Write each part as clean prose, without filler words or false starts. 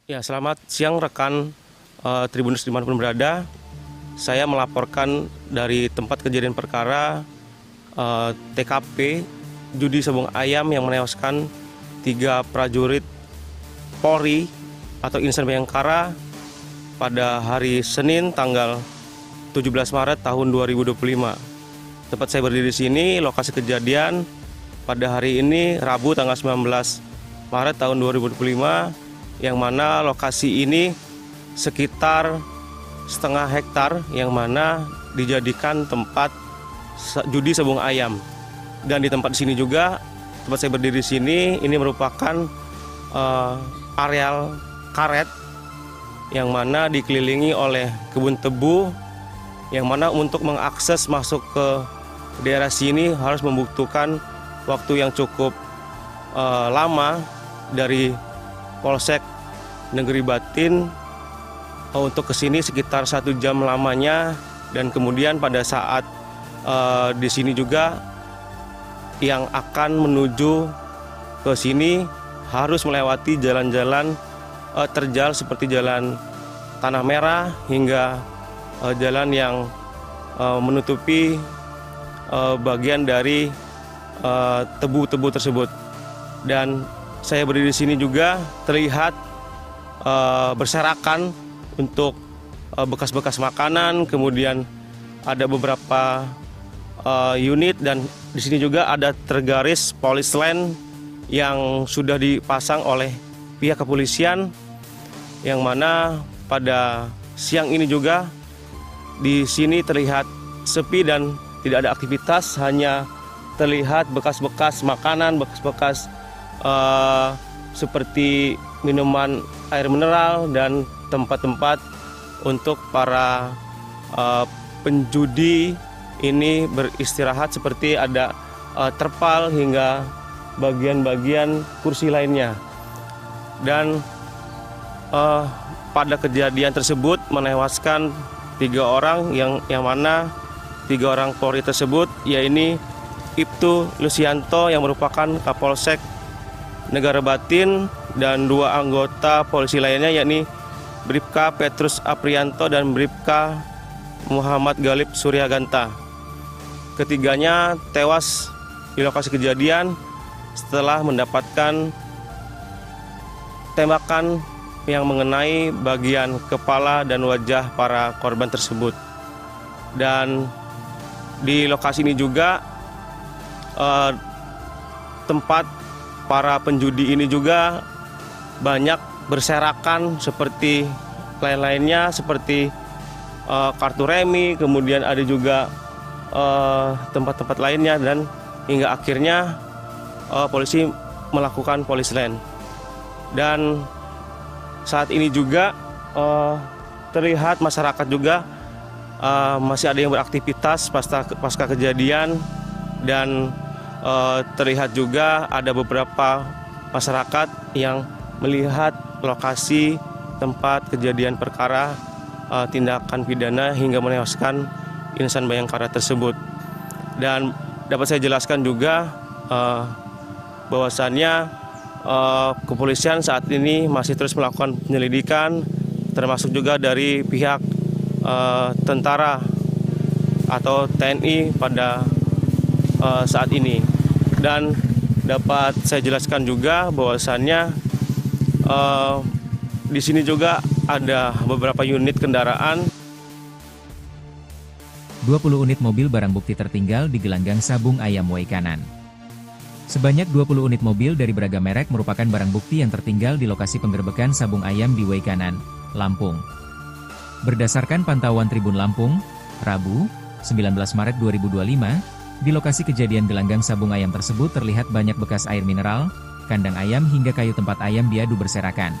Ya, selamat siang rekan Tribunnews dimanapun berada. Saya melaporkan dari tempat kejadian perkara TKP judi sabung ayam yang menewaskan 3 prajurit Polri atau Insan Bayangkara pada hari Senin tanggal 17 Maret tahun 2025. Tempat saya berdiri di sini, lokasi kejadian pada hari ini Rabu tanggal 19 Maret tahun 2025, yang mana lokasi ini sekitar setengah hektar yang mana dijadikan tempat judi sabung ayam. Dan di tempat di sini juga, tempat saya berdiri di sini, ini merupakan areal karet yang mana dikelilingi oleh kebun tebu, yang mana untuk mengakses masuk ke daerah sini harus membutuhkan waktu yang cukup lama dari Polsek Negeri Batin untuk kesini sekitar 1 jam lamanya. Dan kemudian pada saat di sini juga yang akan menuju ke sini harus melewati jalan-jalan terjal seperti jalan Tanah Merah hingga jalan yang menutupi bagian dari tebu-tebu tersebut. Dan saya berdiri di sini juga terlihat berserakan untuk bekas-bekas makanan, kemudian ada beberapa unit, dan di sini juga ada tergaris polis line yang sudah dipasang oleh pihak kepolisian, yang mana pada siang ini juga di sini terlihat sepi dan tidak ada aktivitas, hanya terlihat bekas-bekas makanan, bekas-bekas seperti minuman air mineral dan tempat-tempat untuk para penjudi ini beristirahat, seperti ada terpal hingga bagian-bagian kursi lainnya. Dan pada kejadian tersebut menewaskan 3 orang yang mana 3 orang Polri tersebut, yaitu Ibtu Lusianto yang merupakan Kapolsek Negara Batin, dan 2 anggota polisi lainnya, yakni Bribka Petrus Aprianto dan Bribka Muhammad Galib Suryaganta. Ketiganya tewas di lokasi kejadian setelah mendapatkan tembakan yang mengenai bagian kepala dan wajah para korban tersebut. Dan di lokasi ini juga tempat para penjudi ini juga banyak berserakan seperti lain-lainnya, seperti kartu remi, kemudian ada juga tempat-tempat lainnya, dan hingga akhirnya polisi melakukan polis line. Dan saat ini juga terlihat masyarakat juga masih ada yang beraktivitas pasca kejadian, dan terlihat juga ada beberapa masyarakat yang melihat lokasi tempat kejadian perkara tindakan pidana hingga menewaskan Insan Bayangkara tersebut. Dan dapat saya jelaskan juga bahwasannya kepolisian saat ini masih terus melakukan penyelidikan, termasuk juga dari pihak tentara atau TNI pada saat ini. Dan dapat saya jelaskan juga bahwasannya di sini juga ada beberapa unit kendaraan. 20 unit mobil barang bukti tertinggal di gelanggang sabung ayam Waikanan. Sebanyak 20 unit mobil dari beragam merek merupakan barang bukti yang tertinggal di lokasi penggerbekan sabung ayam di Waikanan, Lampung. Berdasarkan pantauan Tribun Lampung, Rabu, 19 Maret 2025, di lokasi kejadian gelanggang sabung ayam tersebut terlihat banyak bekas air mineral, kandang ayam hingga kayu tempat ayam diadu berserakan.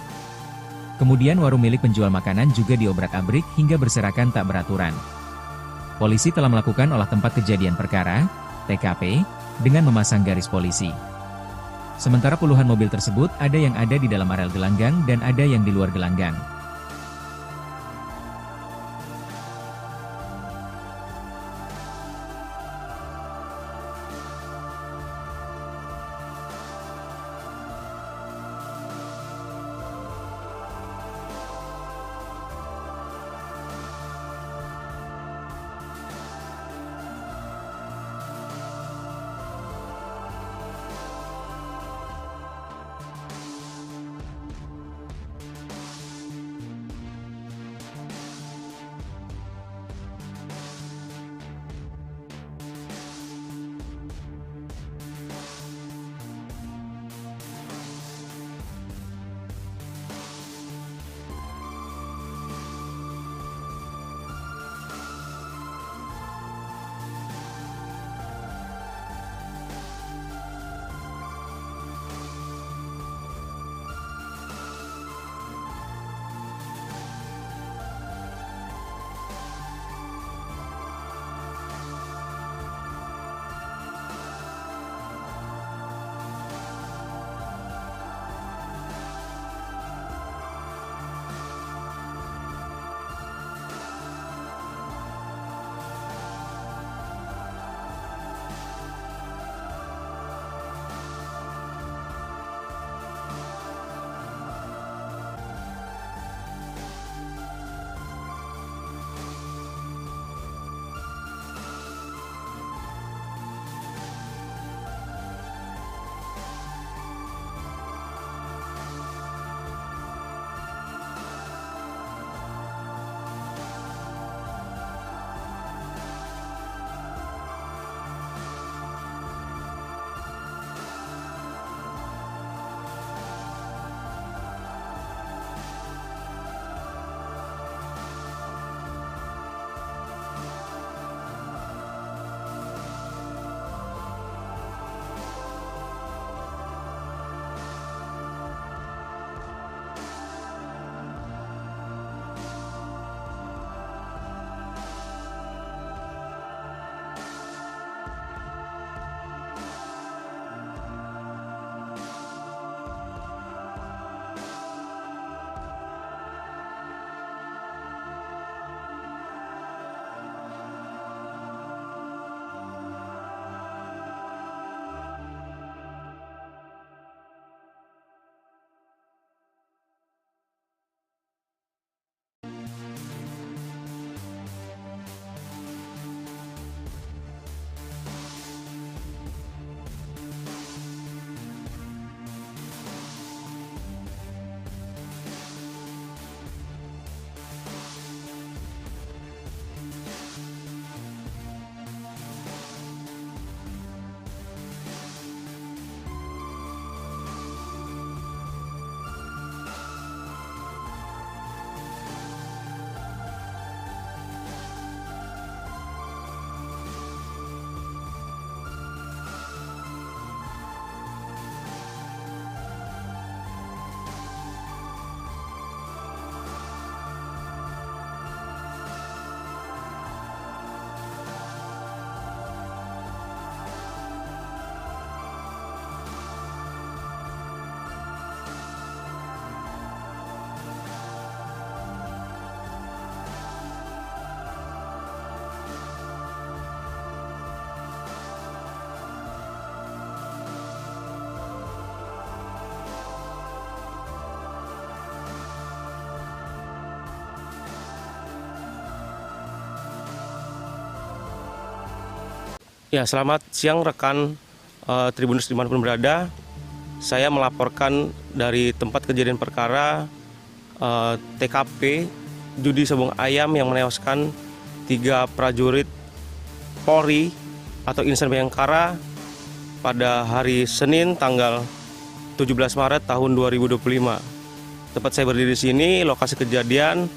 Kemudian warung milik penjual makanan juga diobrak-abrik hingga berserakan tak beraturan. Polisi telah melakukan olah tempat kejadian perkara, TKP, dengan memasang garis polisi. Sementara puluhan mobil tersebut ada yang ada di dalam areal gelanggang dan ada yang di luar gelanggang. Ya, selamat siang rekan Tribuners dimanapun berada. Saya melaporkan dari tempat kejadian perkara TKP judi sabung ayam yang menewaskan 3 prajurit Polri atau Insan Bayangkara pada hari Senin tanggal 17 Maret tahun 2025. Tempat saya berdiri di sini, lokasi kejadian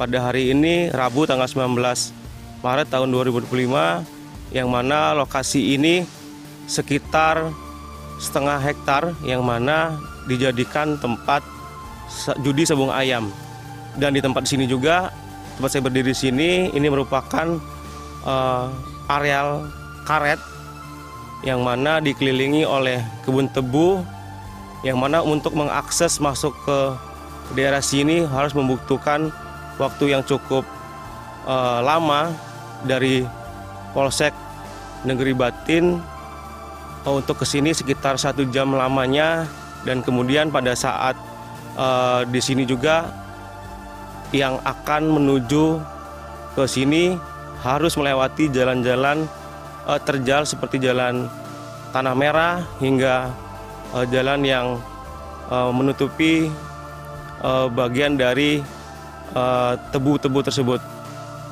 pada hari ini Rabu tanggal 19 Maret tahun 2025, yang mana lokasi ini sekitar setengah hektar yang mana dijadikan tempat judi sabung ayam. Dan di tempat sini juga, tempat saya berdiri di sini, ini merupakan areal karet yang mana dikelilingi oleh kebun tebu, yang mana untuk mengakses masuk ke daerah sini harus membutuhkan waktu yang cukup lama dari Polsek Negeri Batin untuk kesini sekitar 1 jam lamanya. Dan kemudian pada saat di sini juga yang akan menuju ke sini harus melewati jalan-jalan terjal seperti jalan Tanah Merah hingga jalan yang menutupi bagian dari tebu-tebu tersebut.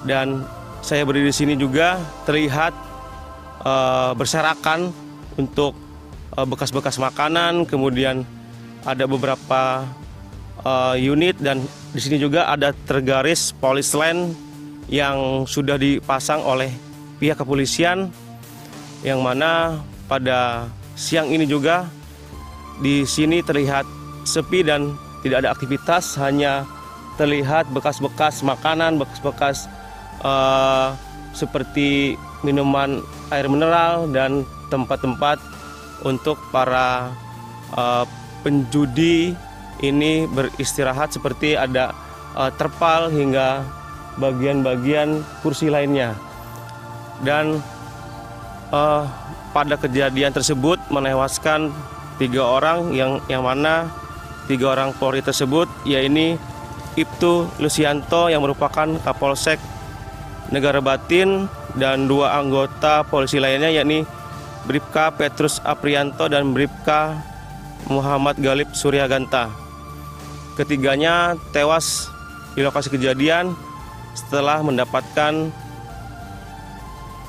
Dan saya berdiri di sini juga terlihat berserakan untuk bekas-bekas makanan, kemudian ada beberapa unit, dan di sini juga ada tergaris polis line yang sudah dipasang oleh pihak kepolisian, yang mana pada siang ini juga di sini terlihat sepi dan tidak ada aktivitas, hanya terlihat bekas-bekas makanan, bekas-bekas seperti minuman air mineral dan tempat-tempat untuk para penjudi ini beristirahat, seperti ada terpal hingga bagian-bagian kursi lainnya. Dan pada kejadian tersebut menewaskan 3 orang yang mana 3 orang Polri tersebut, yaitu Ibtu Lusianto yang merupakan Kapolsek Negara Batin, dan 2 anggota polisi lainnya, yakni Bribka Petrus Aprianto dan Bribka Muhammad Galib Suryaganta. Ketiganya tewas di lokasi kejadian setelah mendapatkan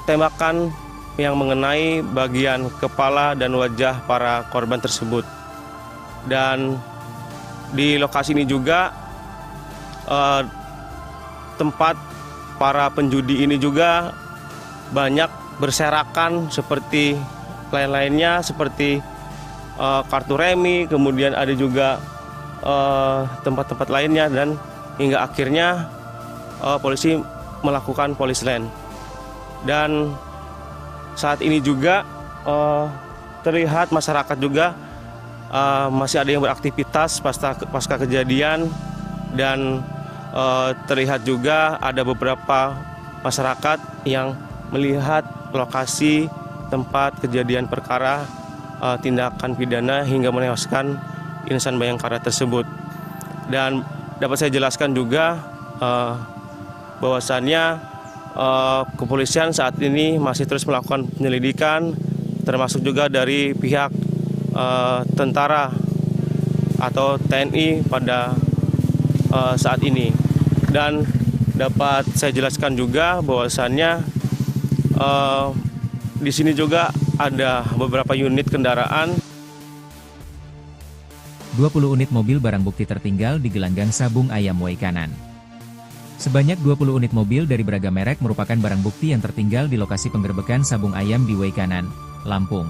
tembakan yang mengenai bagian kepala dan wajah para korban tersebut. Dan di lokasi ini juga tempat para penjudi ini juga banyak berserakan seperti lain-lainnya, seperti kartu remi, kemudian ada juga tempat-tempat lainnya, dan hingga akhirnya polisi melakukan polis line. Dan saat ini juga terlihat masyarakat juga masih ada yang beraktivitas pasca kejadian, dan terlihat juga ada beberapa masyarakat yang melihat lokasi tempat kejadian perkara tindakan pidana hingga menewaskan Insan Bayangkara tersebut. Dan dapat saya jelaskan juga bahwasannya kepolisian saat ini masih terus melakukan penyelidikan, termasuk juga dari pihak tentara atau TNI pada saat ini. Dan dapat saya jelaskan juga bahwasannya di sini juga ada beberapa unit kendaraan. 20 unit mobil barang bukti tertinggal di gelanggang sabung ayam Waikanan. Sebanyak 20 unit mobil dari beragam merek merupakan barang bukti yang tertinggal di lokasi penggerbekan sabung ayam di Waikanan, Lampung.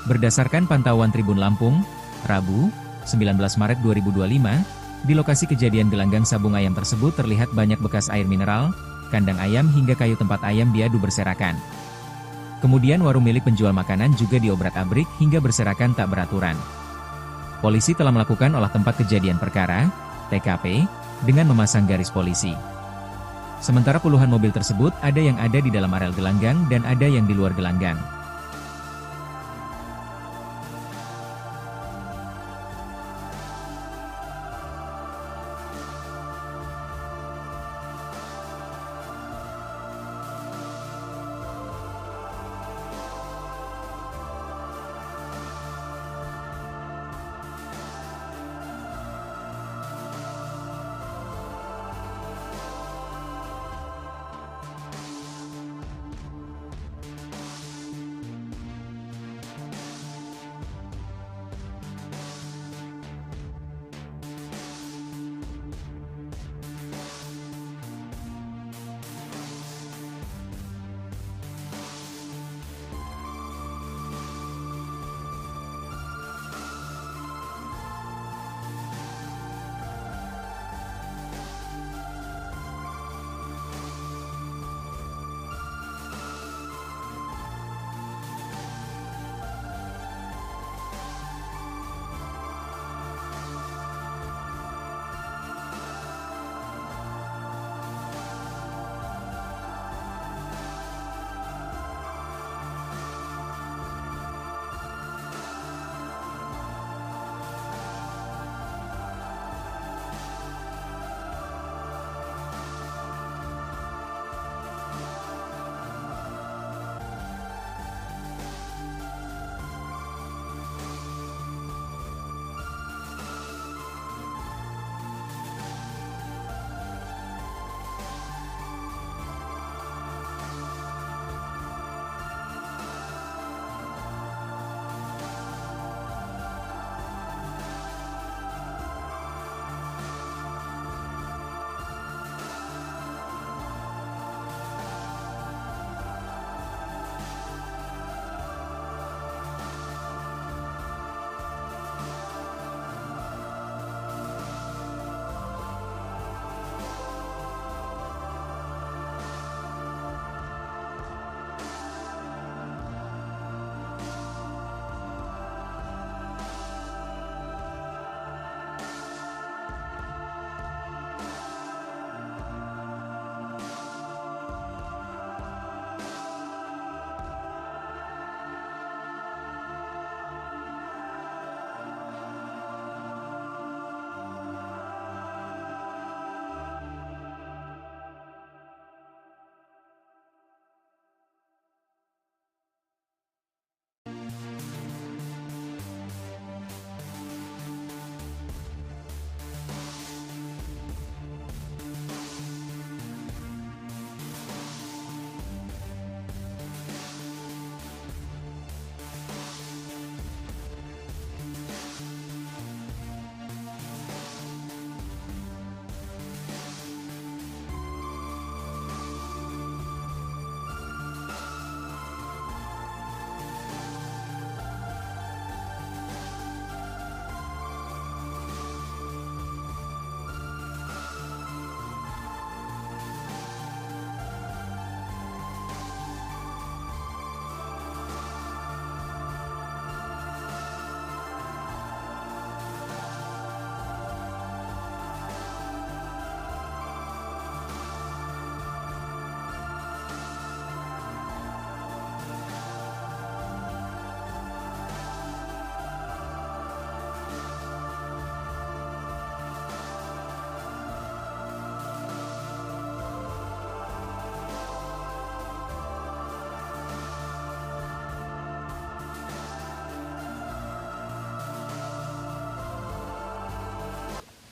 Berdasarkan pantauan Tribun Lampung, Rabu, 19 Maret 2025, di lokasi kejadian gelanggang sabung ayam tersebut terlihat banyak bekas air mineral, kandang ayam hingga kayu tempat ayam diadu berserakan. Kemudian warung milik penjual makanan juga diobrak-abrik hingga berserakan tak beraturan. Polisi telah melakukan olah tempat kejadian perkara, TKP, dengan memasang garis polisi. Sementara puluhan mobil tersebut ada yang ada di dalam areal gelanggang dan ada yang di luar gelanggang.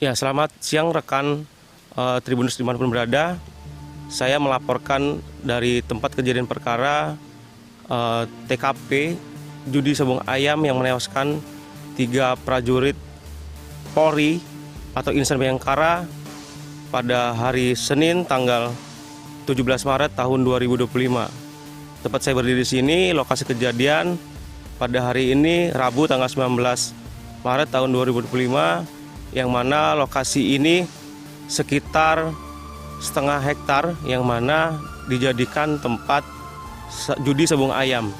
Ya, selamat siang rekan Tribuners dimanapun berada. Saya melaporkan dari tempat kejadian perkara TKP judi sabung ayam yang menewaskan 3 prajurit Polri atau Insan Bayangkara pada hari Senin tanggal 17 Maret tahun 2025. Tempat saya berdiri di sini, lokasi kejadian pada hari ini Rabu tanggal 19 Maret tahun 2025, yang mana lokasi ini sekitar setengah hektar yang mana dijadikan tempat judi sabung ayam.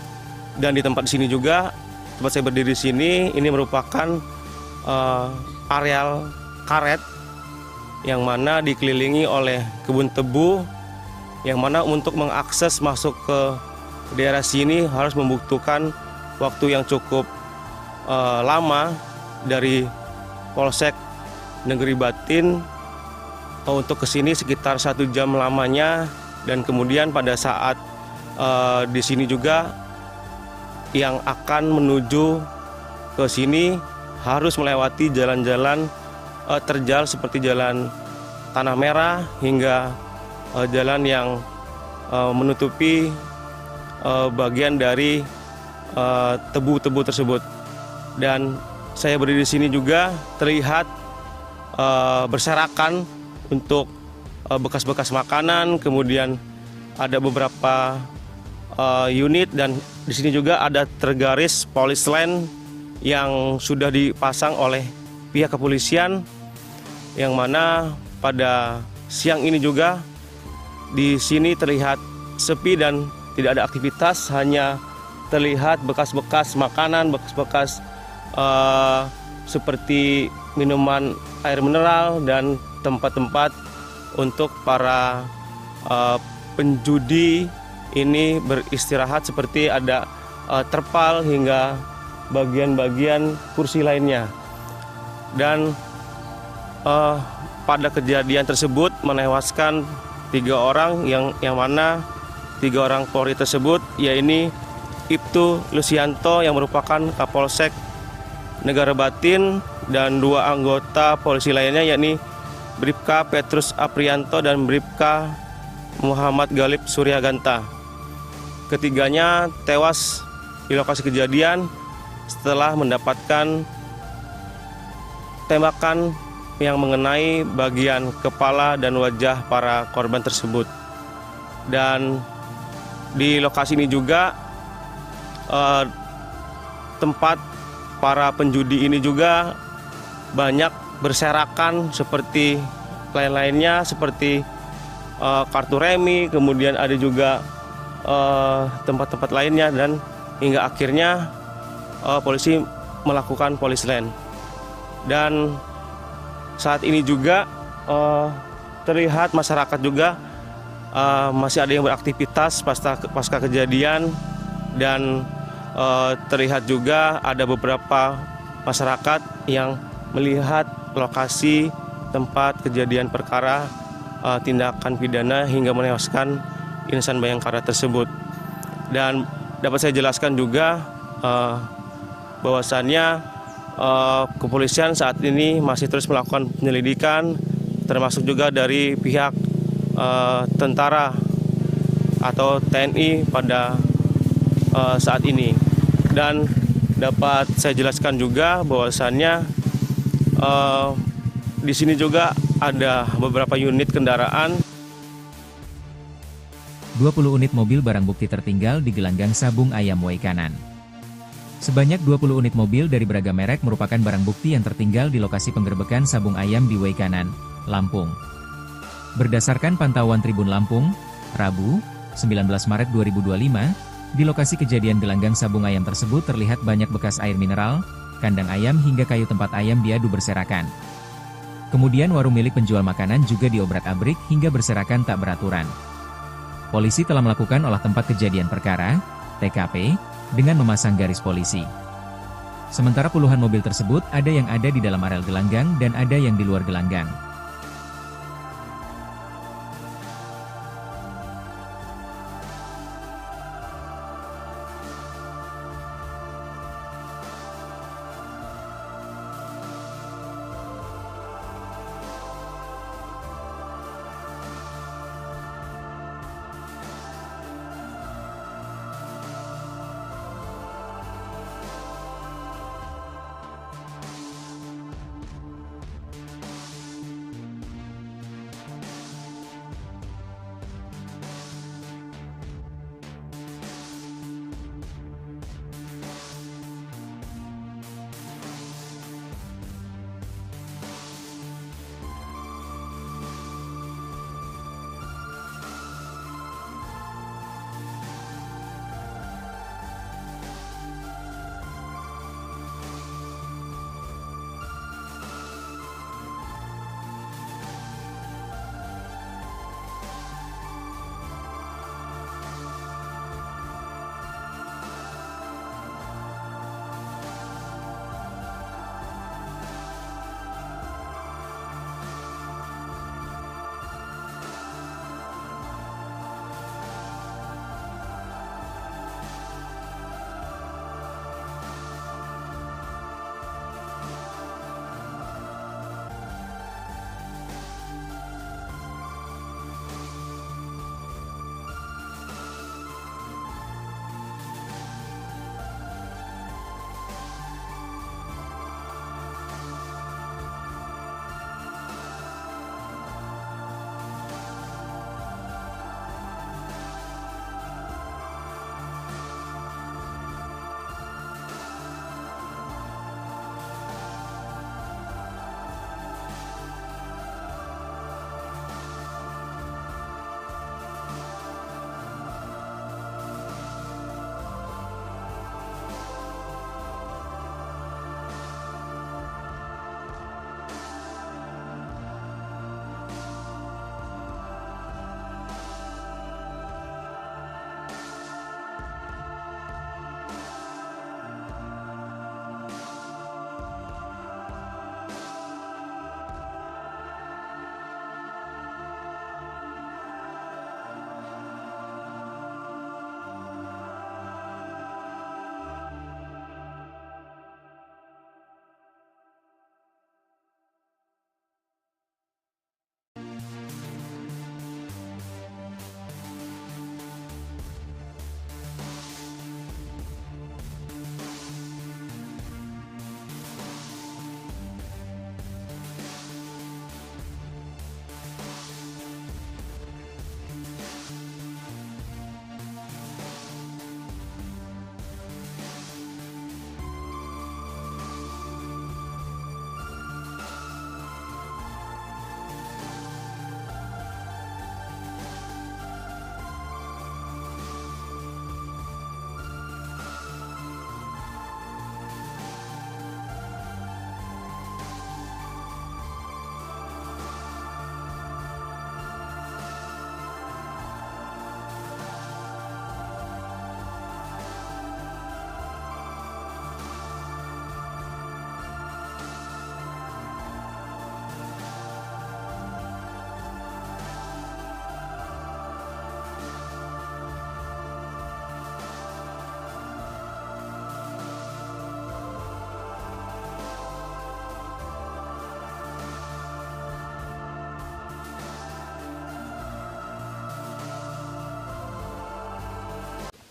Dan di tempat sini juga, tempat saya berdiri di sini, ini merupakan areal karet yang mana dikelilingi oleh kebun tebu, yang mana untuk mengakses masuk ke daerah sini harus membutuhkan waktu yang cukup lama dari Polsek Negeri Batin untuk kesini sekitar 1 jam lamanya. Dan kemudian pada saat di sini juga yang akan menuju ke sini harus melewati jalan-jalan terjal seperti jalan Tanah Merah hingga jalan yang menutupi bagian dari tebu-tebu tersebut. Dan saya berdiri di sini juga terlihat berserakan untuk bekas-bekas makanan, kemudian ada beberapa unit, dan di sini juga ada tergaris polis line yang sudah dipasang oleh pihak kepolisian, yang mana pada siang ini juga di sini terlihat sepi dan tidak ada aktivitas, hanya terlihat bekas-bekas makanan, bekas-bekas seperti minuman air mineral dan tempat-tempat untuk para penjudi ini beristirahat, seperti ada terpal hingga bagian-bagian kursi lainnya. Dan pada kejadian tersebut menewaskan 3 orang yang mana 3 orang Polri tersebut, yaitu Ibtu Lusianto yang merupakan Kapolsek Negara Batin, dan 2 anggota polisi lainnya, yakni Bribka Petrus Aprianto dan Bribka Muhammad Galib Suryaganta. Ketiganya tewas di lokasi kejadian setelah mendapatkan tembakan yang mengenai bagian kepala dan wajah para korban tersebut. Dan di lokasi ini juga tempat para penjudi ini juga banyak berserakan seperti lain-lainnya, seperti kartu remi, kemudian ada juga tempat-tempat lainnya, dan hingga akhirnya polisi melakukan polis line. Dan saat ini juga terlihat masyarakat juga masih ada yang beraktivitas pasca kejadian, dan terlihat juga ada beberapa masyarakat yang melihat lokasi tempat kejadian perkara tindakan pidana hingga menewaskan Insan Bayangkara tersebut. Dan dapat saya jelaskan juga bahwasannya kepolisian saat ini masih terus melakukan penyelidikan, termasuk juga dari pihak tentara atau TNI pada saat ini. Dan dapat saya jelaskan juga bahwasannya di sini juga ada beberapa unit kendaraan. 20 unit mobil barang bukti tertinggal di gelanggang sabung ayam Waikanan. Sebanyak 20 unit mobil dari beragam merek merupakan barang bukti yang tertinggal di lokasi penggerbekan sabung ayam di Waikanan, Lampung. Berdasarkan pantauan Tribun Lampung, Rabu, 19 Maret 2025, di lokasi kejadian gelanggang sabung ayam tersebut terlihat banyak bekas air mineral, kandang ayam hingga kayu tempat ayam diadu berserakan. Kemudian warung milik penjual makanan juga diobrak-abrik hingga berserakan tak beraturan. Polisi telah melakukan olah tempat kejadian perkara, TKP, dengan memasang garis polisi. Sementara puluhan mobil tersebut ada yang ada di dalam areal gelanggang dan ada yang di luar gelanggang.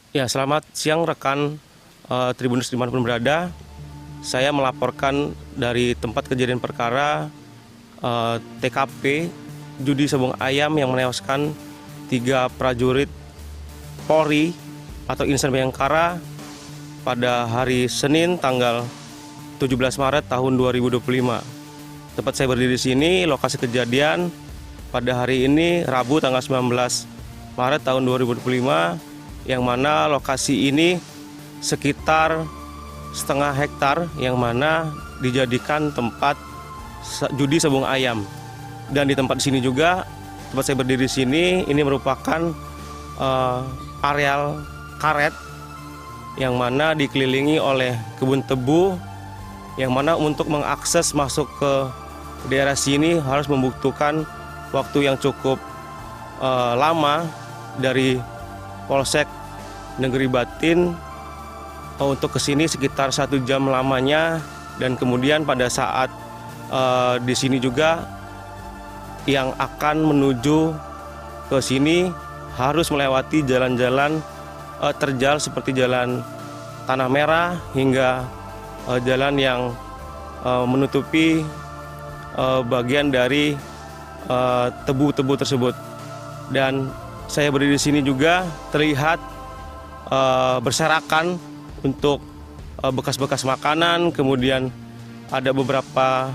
Ya, selamat siang rekan Tribunnews dimanapun berada. Saya melaporkan dari tempat kejadian perkara TKP judi sabung ayam yang menewaskan 3 prajurit Polri atau Insan Bayangkara pada hari Senin tanggal 17 Maret tahun 2025. Tempat saya berdiri di sini, lokasi kejadian pada hari ini Rabu tanggal 19 Maret tahun 2025, yang mana lokasi ini sekitar setengah hektar yang mana dijadikan tempat judi sabung ayam. Dan di tempat di sini juga, tempat saya berdiri di sini, ini merupakan areal karet yang mana dikelilingi oleh kebun tebu, yang mana untuk mengakses masuk ke daerah sini harus membutuhkan waktu yang cukup lama dari Polsek Negeri Batin untuk ke sini sekitar 1 jam lamanya. Dan kemudian pada saat di sini juga yang akan menuju ke sini harus melewati jalan-jalan terjal seperti jalan Tanah Merah hingga jalan yang menutupi bagian dari tebu-tebu tersebut. Dan saya berdiri di sini juga terlihat berserakan untuk bekas-bekas makanan, kemudian ada beberapa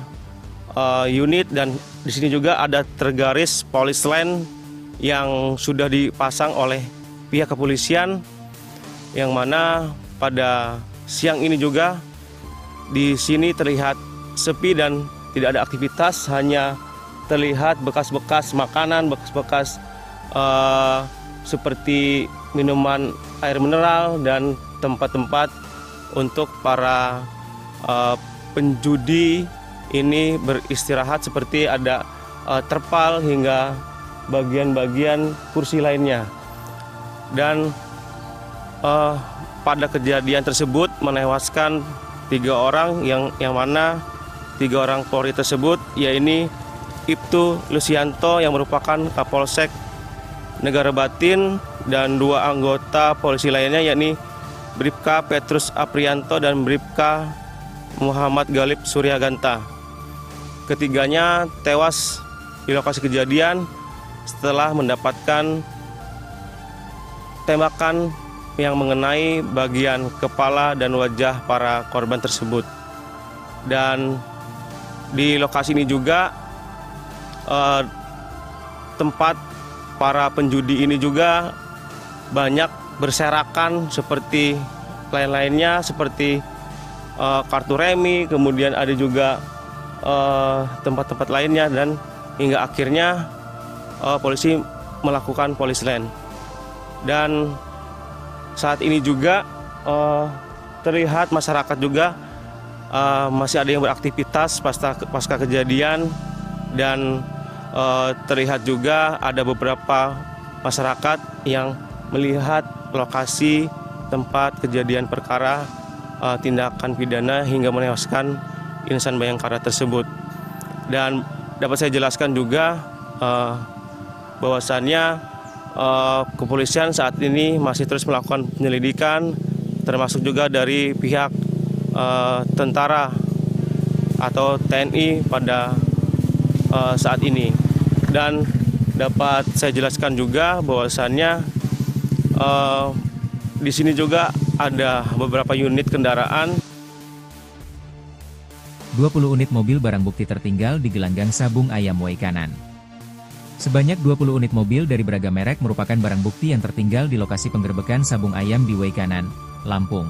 unit, dan di sini juga ada tergaris polis line yang sudah dipasang oleh pihak kepolisian, yang mana pada siang ini juga di sini terlihat sepi dan tidak ada aktivitas, hanya terlihat bekas-bekas makanan, bekas-bekas seperti minuman air mineral dan tempat-tempat untuk para penjudi ini beristirahat, seperti ada terpal hingga bagian-bagian kursi lainnya. Dan pada kejadian tersebut menewaskan 3 orang yang mana 3 orang Polri tersebut, yaitu Ibtu Lusianto yang merupakan Kapolsek Negara Batin, dan 2 anggota polisi lainnya, yakni Bribka Petrus Aprianto dan Bribka Muhammad Galib Suryaganta. Ketiganya tewas di lokasi kejadian setelah mendapatkan tembakan yang mengenai bagian kepala dan wajah para korban tersebut. Dan di lokasi ini juga tempat para penjudi ini juga banyak berserakan seperti lain-lainnya, seperti kartu remi, kemudian ada juga tempat-tempat lainnya, dan hingga akhirnya polisi melakukan polis line. Dan saat ini juga terlihat masyarakat juga masih ada yang beraktivitas pasca kejadian, dan terlihat juga ada beberapa masyarakat yang melihat lokasi tempat kejadian perkara tindakan pidana hingga menewaskan Insan Bayangkara tersebut. Dan dapat saya jelaskan juga bahwasannya kepolisian saat ini masih terus melakukan penyelidikan, termasuk juga dari pihak tentara atau TNI pada saat ini. Dan dapat saya jelaskan juga bahwasannya di sini juga ada beberapa unit kendaraan. 20 unit mobil barang bukti tertinggal di gelanggang sabung ayam Waikanan. Sebanyak 20 unit mobil dari beragam merek merupakan barang bukti yang tertinggal di lokasi penggerbekan sabung ayam di Waikanan, Lampung.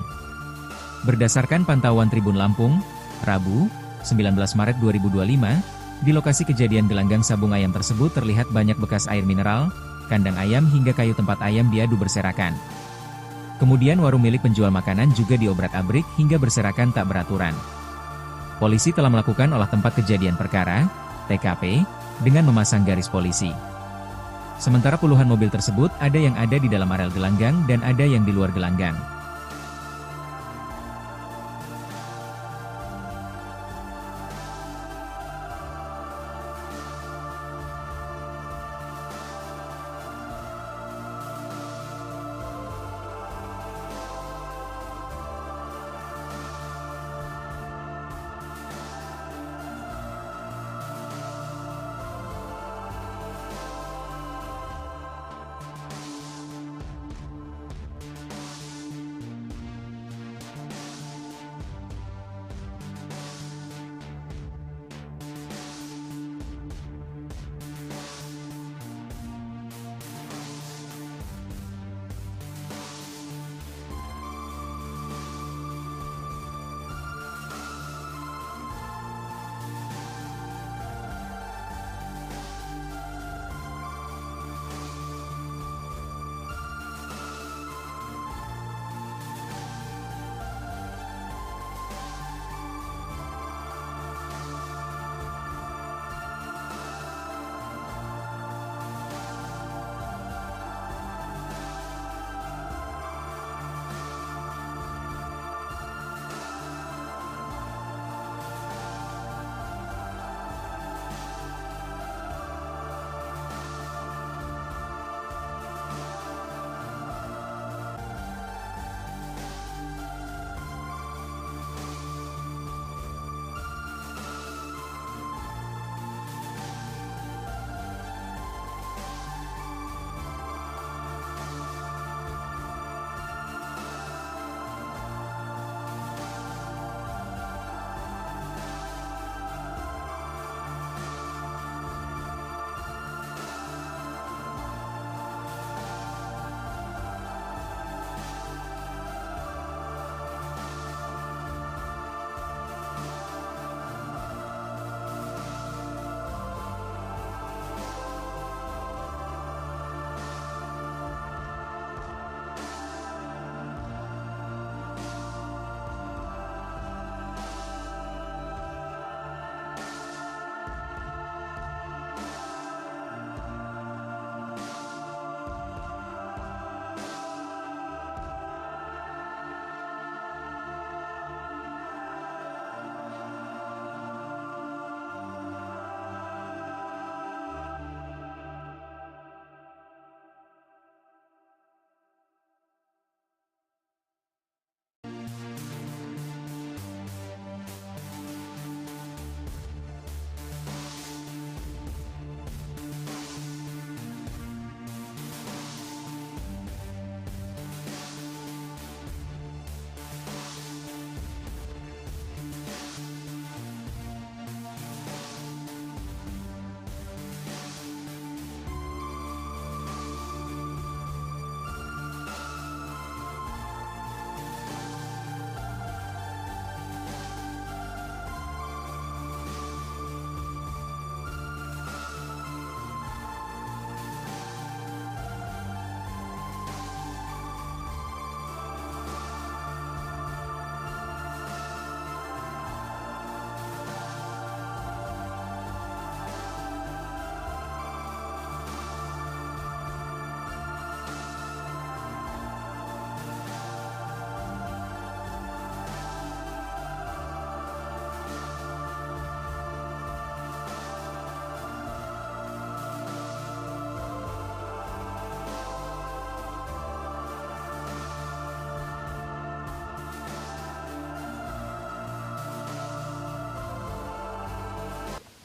Berdasarkan pantauan Tribun Lampung, Rabu, 19 Maret 2025, di lokasi kejadian gelanggang sabung ayam tersebut terlihat banyak bekas air mineral, kandang ayam hingga kayu tempat ayam diadu berserakan. Kemudian warung milik penjual makanan juga diobrak-abrik hingga berserakan tak beraturan. Polisi telah melakukan olah tempat kejadian perkara, TKP, dengan memasang garis polisi. Sementara puluhan mobil tersebut ada yang ada di dalam areal gelanggang dan ada yang di luar gelanggang.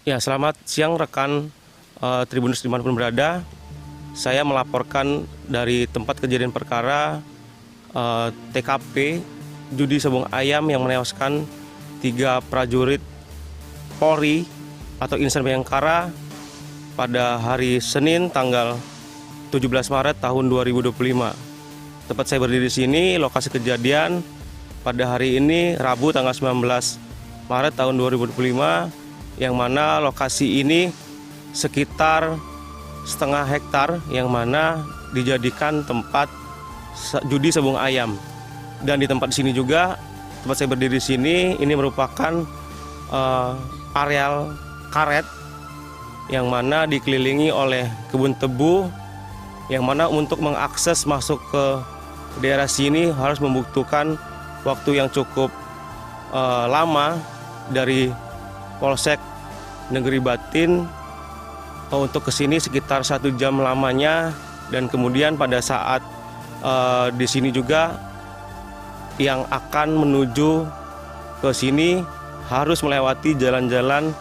Ya, selamat siang rekan Tribunnews dimanapun berada. Saya melaporkan dari tempat kejadian perkara TKP judi sabung ayam yang menewaskan 3 prajurit Polri atau Insan Bayangkara pada hari Senin tanggal 17 Maret tahun 2025. Tempat saya berdiri di sini, lokasi kejadian pada hari ini Rabu tanggal 19 Maret tahun 2025, yang mana lokasi ini sekitar setengah hektar yang mana dijadikan tempat judi sabung ayam. Dan di tempat sini juga, tempat saya berdiri di sini, ini merupakan areal karet yang mana dikelilingi oleh kebun tebu, yang mana untuk mengakses masuk ke daerah sini harus membutuhkan waktu yang cukup lama dari Polsek Negeri Batin untuk kesini sekitar 1 jam lamanya. Dan kemudian pada saat di sini juga yang akan menuju ke sini harus melewati jalan-jalan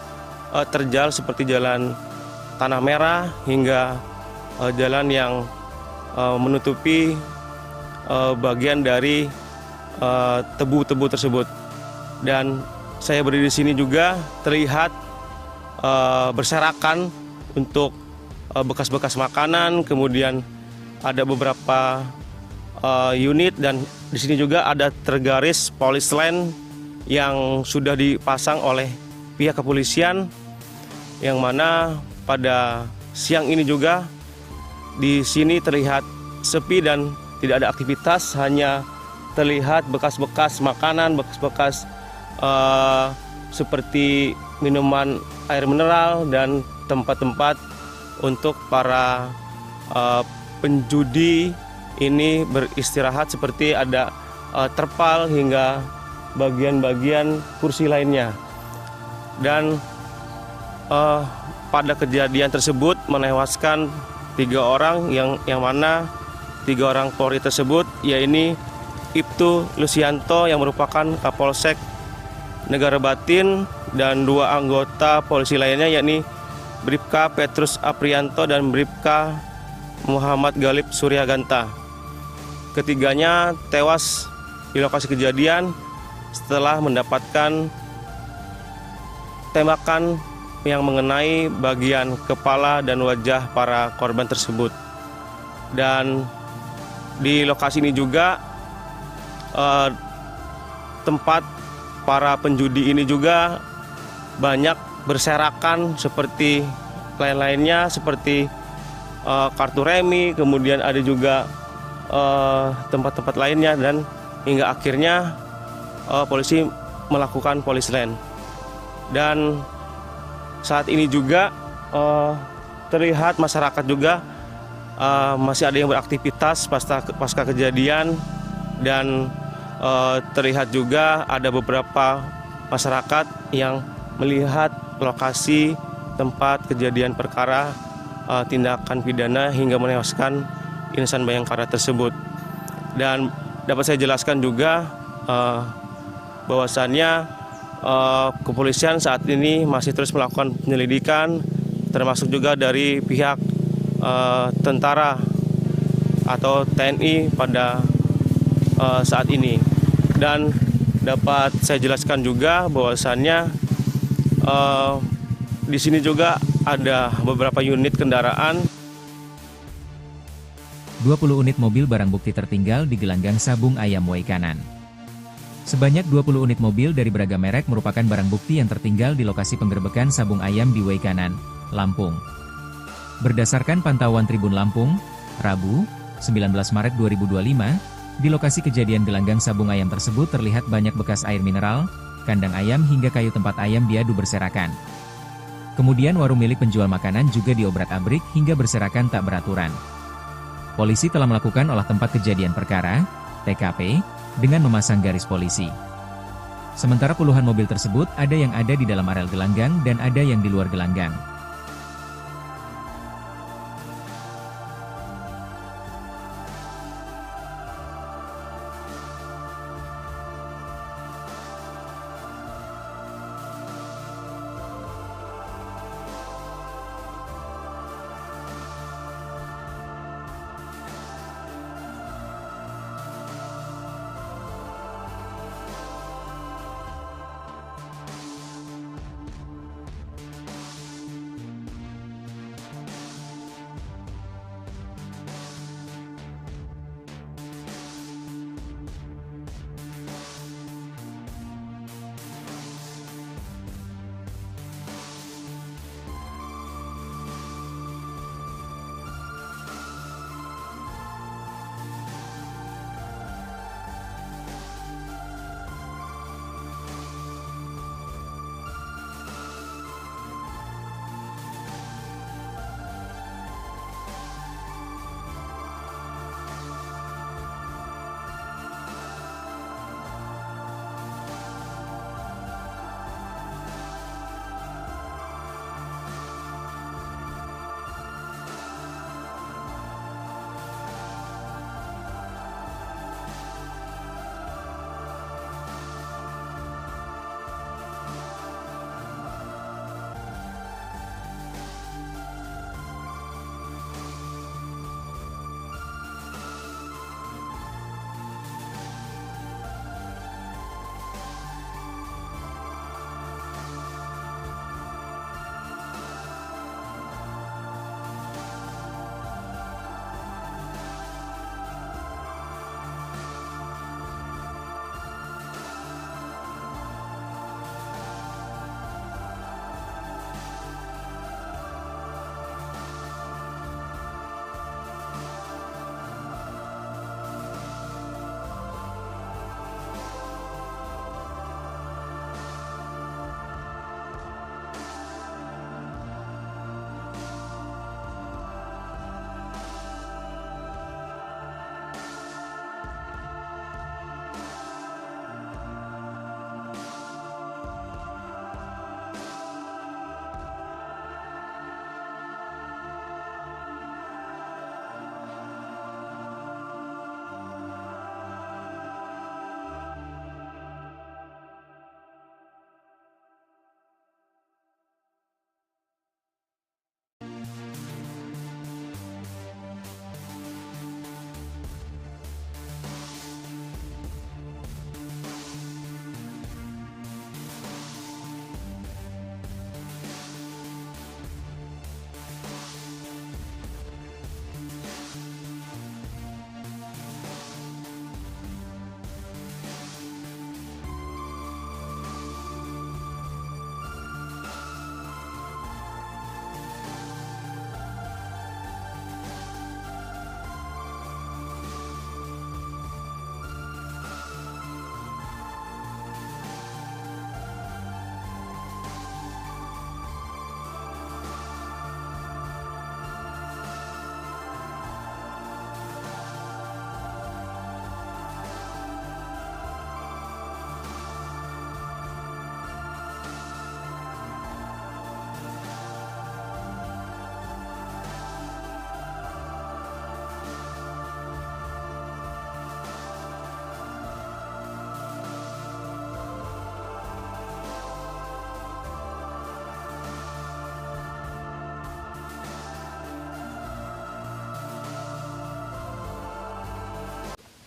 terjal seperti jalan Tanah Merah hingga jalan yang menutupi bagian dari tebu-tebu tersebut. Dan saya berdiri di sini juga terlihat berserakan untuk bekas-bekas makanan, kemudian ada beberapa unit, dan di sini juga ada tergaris polis line yang sudah dipasang oleh pihak kepolisian, yang mana pada siang ini juga di sini terlihat sepi dan tidak ada aktivitas, hanya terlihat bekas-bekas makanan, bekas-bekas seperti minuman air mineral dan tempat-tempat untuk para penjudi ini beristirahat, seperti ada terpal hingga bagian-bagian kursi lainnya. Dan pada kejadian tersebut menewaskan 3 orang yang mana 3 orang Polri tersebut, yaitu Ibtu Lusianto yang merupakan Kapolsek Negara Batin, dan 2 anggota polisi lainnya, yakni Bribka Petrus Aprianto dan Bribka Muhammad Galib Suryaganta. Ketiganya tewas di lokasi kejadian setelah mendapatkan tembakan yang mengenai bagian kepala dan wajah para korban tersebut. Dan di lokasi ini juga tempat para penjudi ini juga banyak berserakan seperti lain-lainnya, seperti kartu remi, kemudian ada juga tempat-tempat lainnya, dan hingga akhirnya polisi melakukan polis line. Dan saat ini juga terlihat masyarakat juga masih ada yang beraktivitas pasca kejadian, dan terlihat juga ada beberapa masyarakat yang melihat lokasi tempat kejadian perkara tindakan pidana hingga menewaskan Insan Bayangkara tersebut. Dan dapat saya jelaskan juga bahwasannya kepolisian saat ini masih terus melakukan penyelidikan, termasuk juga dari pihak tentara atau TNI pada saat ini. Dan dapat saya jelaskan juga bahwasannya di sini juga ada beberapa unit kendaraan. 20 unit mobil barang bukti tertinggal di gelanggang sabung ayam Waikanan. Sebanyak 20 unit mobil dari beragam merek merupakan barang bukti yang tertinggal di lokasi penggerbekan sabung ayam di Waikanan, Lampung. Berdasarkan pantauan Tribun Lampung, Rabu, 19 Maret 2025, di lokasi kejadian gelanggang sabung ayam tersebut terlihat banyak bekas air mineral, kandang ayam hingga kayu tempat ayam diadu berserakan. Kemudian warung milik penjual makanan juga diobrak-abrik hingga berserakan tak beraturan. Polisi telah melakukan olah tempat kejadian perkara, TKP, dengan memasang garis polisi. Sementara puluhan mobil tersebut ada yang ada di dalam areal gelanggang dan ada yang di luar gelanggang.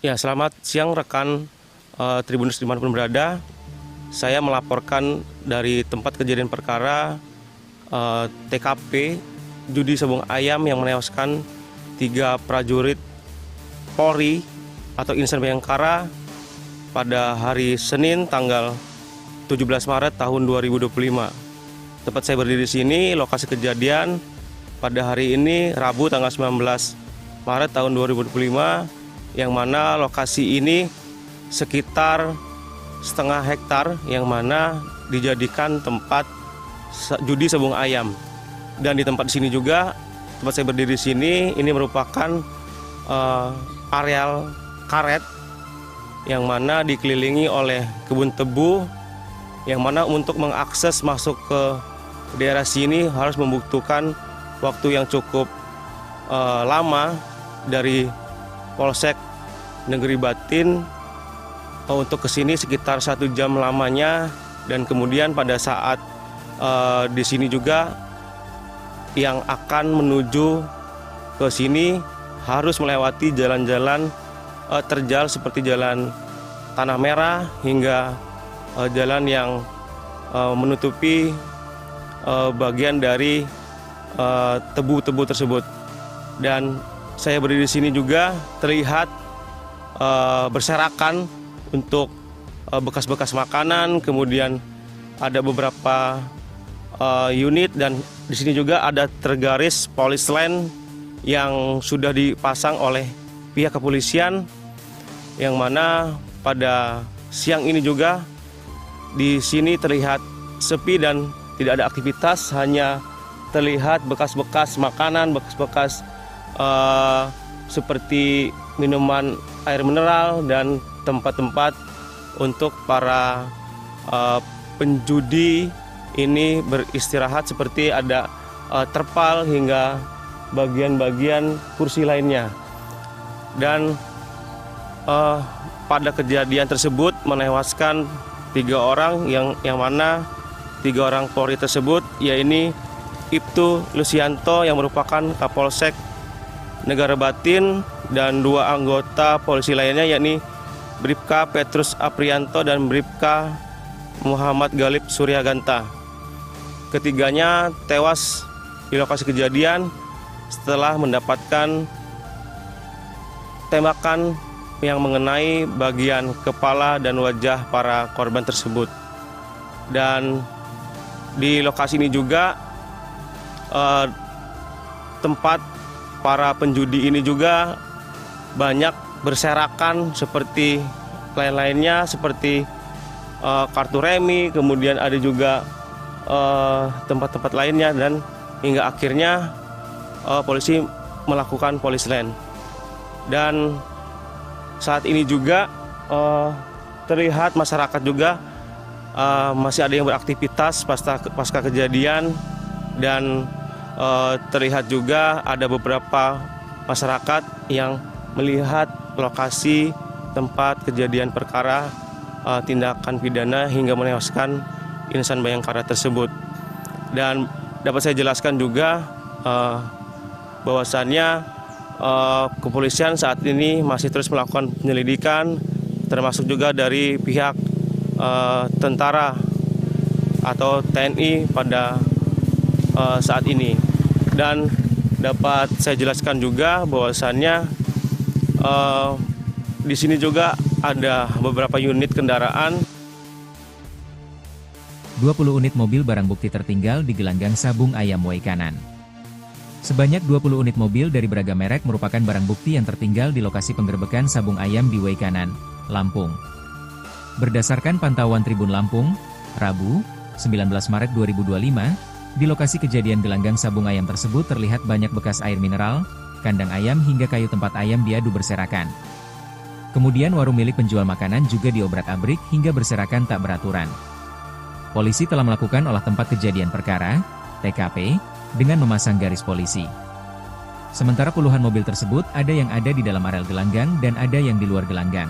Ya, selamat siang rekan Tribuners dimanapun berada. Saya melaporkan dari tempat kejadian perkara TKP judi sabung ayam yang menewaskan 3 prajurit Polri atau Insan Bayangkara pada hari Senin tanggal 17 Maret tahun 2025. Tempat saya berdiri di sini, lokasi kejadian pada hari ini Rabu tanggal 19 Maret tahun 2025, yang mana lokasi ini sekitar setengah hektar yang mana dijadikan tempat judi sabung ayam. Dan di tempat sini juga, tempat saya berdiri di sini, ini merupakan areal karet yang mana dikelilingi oleh kebun tebu, yang mana untuk mengakses masuk ke daerah sini harus membutuhkan waktu yang cukup lama dari Polsek Negeri Batin untuk kesini sekitar 1 jam lamanya. Dan kemudian pada saat di sini juga yang akan menuju ke sini harus melewati jalan-jalan terjal seperti jalan Tanah Merah hingga jalan yang menutupi bagian dari tebu-tebu tersebut. Dan saya berdiri di sini juga terlihat berserakan untuk bekas-bekas makanan, kemudian ada beberapa unit, dan di sini juga ada tergaris polis line yang sudah dipasang oleh pihak kepolisian, yang mana pada siang ini juga di sini terlihat sepi dan tidak ada aktivitas, hanya terlihat bekas-bekas makanan, bekas-bekas seperti minuman air mineral dan tempat-tempat untuk para penjudi ini beristirahat, seperti ada terpal hingga bagian-bagian kursi lainnya. Dan pada kejadian tersebut menewaskan 3 orang yang mana 3 orang Polri tersebut, yaitu Ibtu Lusianto yang merupakan Kapolsek Negara Batin, dan 2 anggota polisi lainnya, yakni Bribka Petrus Aprianto dan Bribka Muhammad Galib Suryaganta. Ketiganya tewas di lokasi kejadian setelah mendapatkan tembakan yang mengenai bagian kepala dan wajah para korban tersebut. Dan di lokasi ini juga tempat para penjudi ini juga banyak berserakan seperti lain-lainnya, seperti kartu remi, kemudian ada juga tempat-tempat lainnya, dan hingga akhirnya polisi melakukan polis line. Dan saat ini juga terlihat masyarakat juga masih ada yang beraktivitas pasca kejadian, dan terlihat juga ada beberapa masyarakat yang melihat lokasi tempat kejadian perkara tindakan pidana hingga menewaskan Insan Bayangkara tersebut. Dan dapat saya jelaskan juga bahwasannya kepolisian saat ini masih terus melakukan penyelidikan, termasuk juga dari pihak tentara atau TNI pada saat ini. Dan dapat saya jelaskan juga bahwasannya di sini juga ada beberapa unit kendaraan. 20 unit mobil barang bukti tertinggal di gelanggang sabung ayam Waikanan. Sebanyak 20 unit mobil dari beragam merek merupakan barang bukti yang tertinggal di lokasi penggerbekan sabung ayam di Waikanan, Lampung. Berdasarkan pantauan Tribun Lampung, Rabu, 19 Maret 2025, di lokasi kejadian gelanggang sabung ayam tersebut terlihat banyak bekas air mineral, kandang ayam hingga kayu tempat ayam diadu berserakan. Kemudian warung milik penjual makanan juga diobrak-abrik hingga berserakan tak beraturan. Polisi telah melakukan olah tempat kejadian perkara, TKP, dengan memasang garis polisi. Sementara puluhan mobil tersebut ada yang ada di dalam areal gelanggang dan ada yang di luar gelanggang.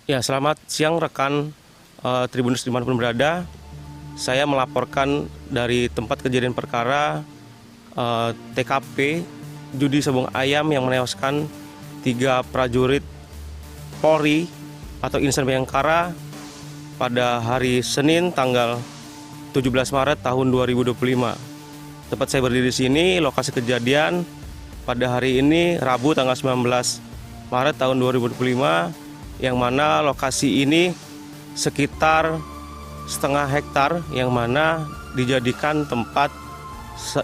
Ya, selamat siang rekan Tribuners dimanapun berada. Saya melaporkan dari tempat kejadian perkara TKP judi sabung ayam yang menewaskan 3 prajurit Polri atau Insan Bayangkara pada hari Senin tanggal 17 Maret tahun 2025. Tempat saya berdiri di sini, lokasi kejadian pada hari ini Rabu tanggal 19 Maret tahun 2025, yang mana lokasi ini sekitar setengah hektar yang mana dijadikan tempat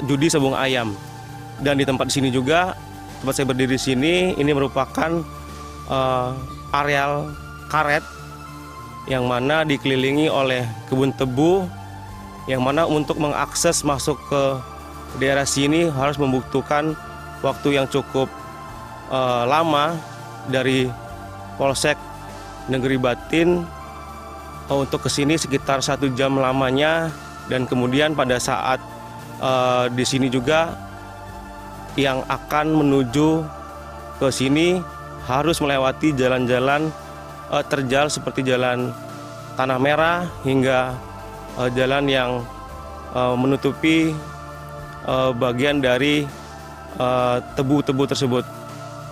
judi sabung ayam. Dan di tempat sini juga, tempat saya berdiri di sini, ini merupakan areal karet yang mana dikelilingi oleh kebun tebu, yang mana untuk mengakses masuk ke daerah sini harus membutuhkan waktu yang cukup lama dari Polsek Negeri Batin untuk kesini sekitar 1 jam lamanya. Dan kemudian pada saat di sini juga yang akan menuju ke sini harus melewati jalan-jalan terjal seperti jalan Tanah Merah hingga jalan yang menutupi bagian dari tebu-tebu tersebut.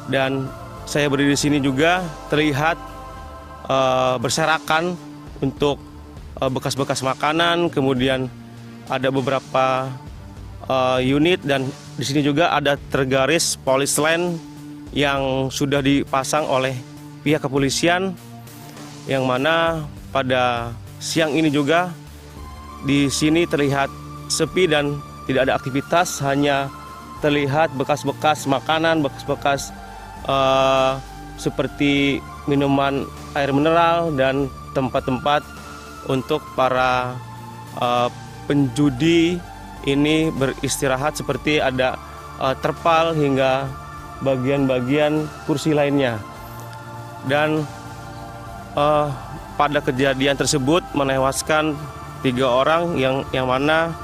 Dan saya berdiri di sini juga terlihat berserakan untuk bekas-bekas makanan, kemudian ada beberapa unit, dan di sini juga ada tergaris polis line yang sudah dipasang oleh pihak kepolisian, yang mana pada siang ini juga di sini terlihat sepi dan tidak ada aktivitas, hanya terlihat bekas-bekas makanan, bekas-bekas seperti minuman air mineral dan tempat-tempat untuk para penjudi ini beristirahat, seperti ada terpal hingga bagian-bagian kursi lainnya. Dan pada kejadian tersebut menewaskan 3 orang yang mana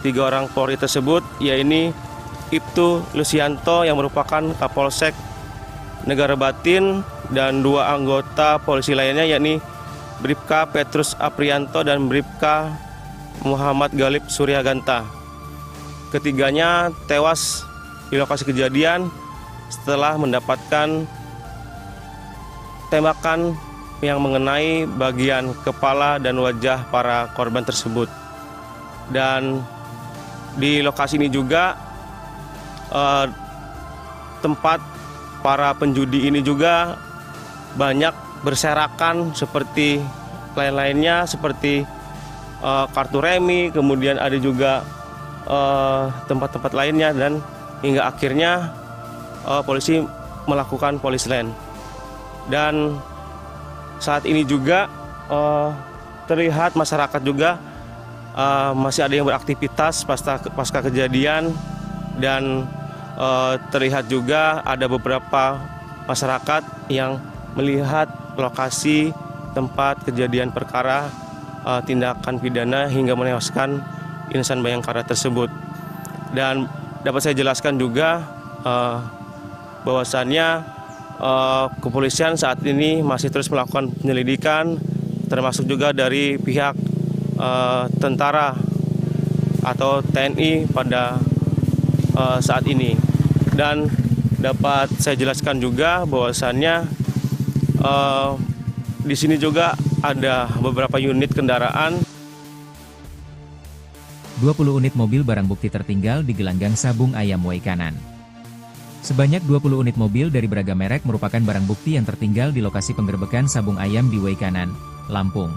3 orang Polri tersebut, yaitu Ibtu Lusianto yang merupakan Kapolsek Negara Batin, dan 2 anggota polisi lainnya, yakni Bribka Petrus Aprianto dan Bribka Muhammad Galib Suryaganta. Ketiganya tewas di lokasi kejadian setelah mendapatkan tembakan yang mengenai bagian kepala dan wajah para korban tersebut. Dan di lokasi ini juga tempat para penjudi ini juga banyak berserakan seperti lain-lainnya, seperti kartu remi, kemudian ada juga tempat-tempat lainnya, dan hingga akhirnya polisi melakukan polis line. Dan saat ini juga terlihat masyarakat juga masih ada yang beraktivitas pasca kejadian, dan terlihat juga ada beberapa masyarakat yang melihat lokasi tempat kejadian perkara tindakan pidana hingga menewaskan Insan Bayangkara tersebut. Dan dapat saya jelaskan juga bahwasannya kepolisian saat ini masih terus melakukan penyelidikan, termasuk juga dari pihak tentara atau TNI pada saat ini. Dan dapat saya jelaskan juga bahwasannya di sini juga ada beberapa unit kendaraan. 20 unit mobil barang bukti tertinggal di gelanggang sabung ayam Waikanan. Sebanyak 20 unit mobil dari beragam merek merupakan barang bukti yang tertinggal di lokasi penggerbekan sabung ayam di Waikanan, Lampung.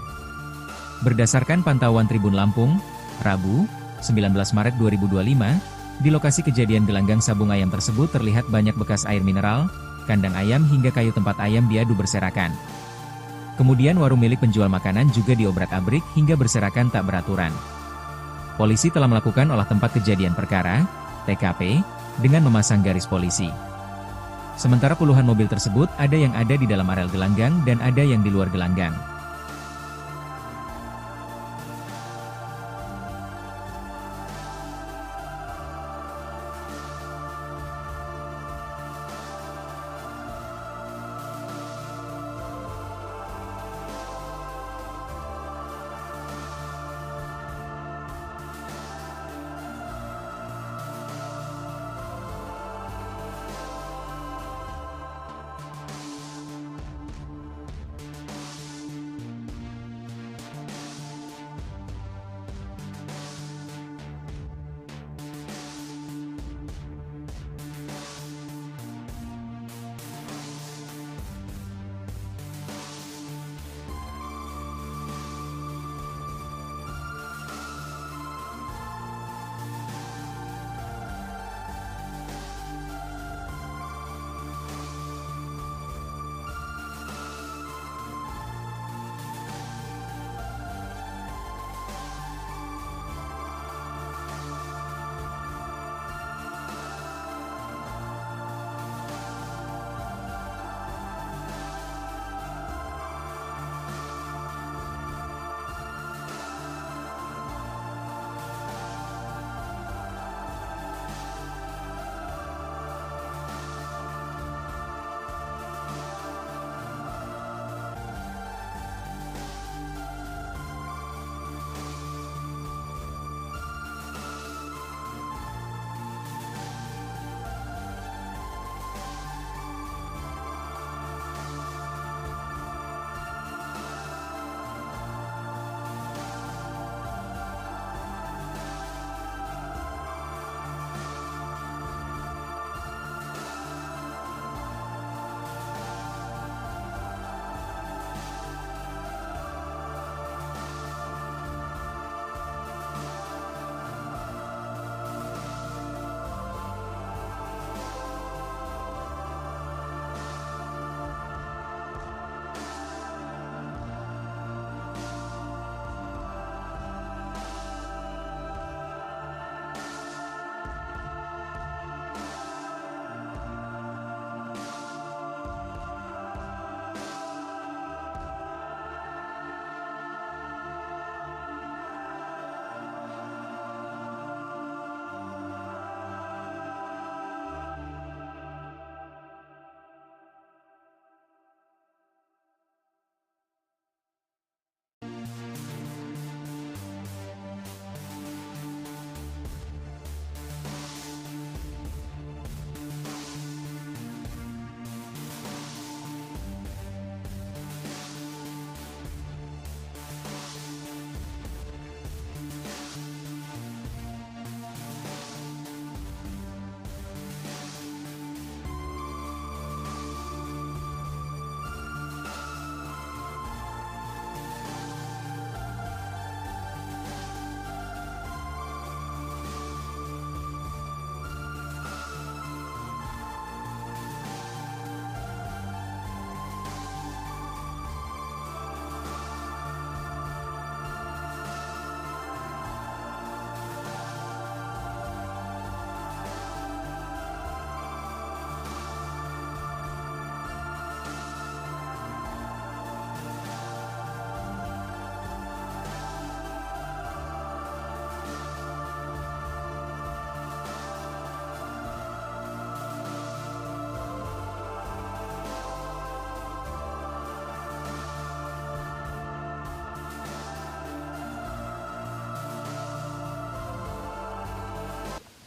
Berdasarkan pantauan Tribun Lampung, Rabu, 19 Maret 2025, di lokasi kejadian gelanggang sabung ayam tersebut terlihat banyak bekas air mineral, kandang ayam hingga kayu tempat ayam diadu berserakan. Kemudian warung milik penjual makanan juga diobrak-abrik hingga berserakan tak beraturan. Polisi telah melakukan olah tempat kejadian perkara, TKP, dengan memasang garis polisi. Sementara puluhan mobil tersebut ada yang ada di dalam areal gelanggang dan ada yang di luar gelanggang.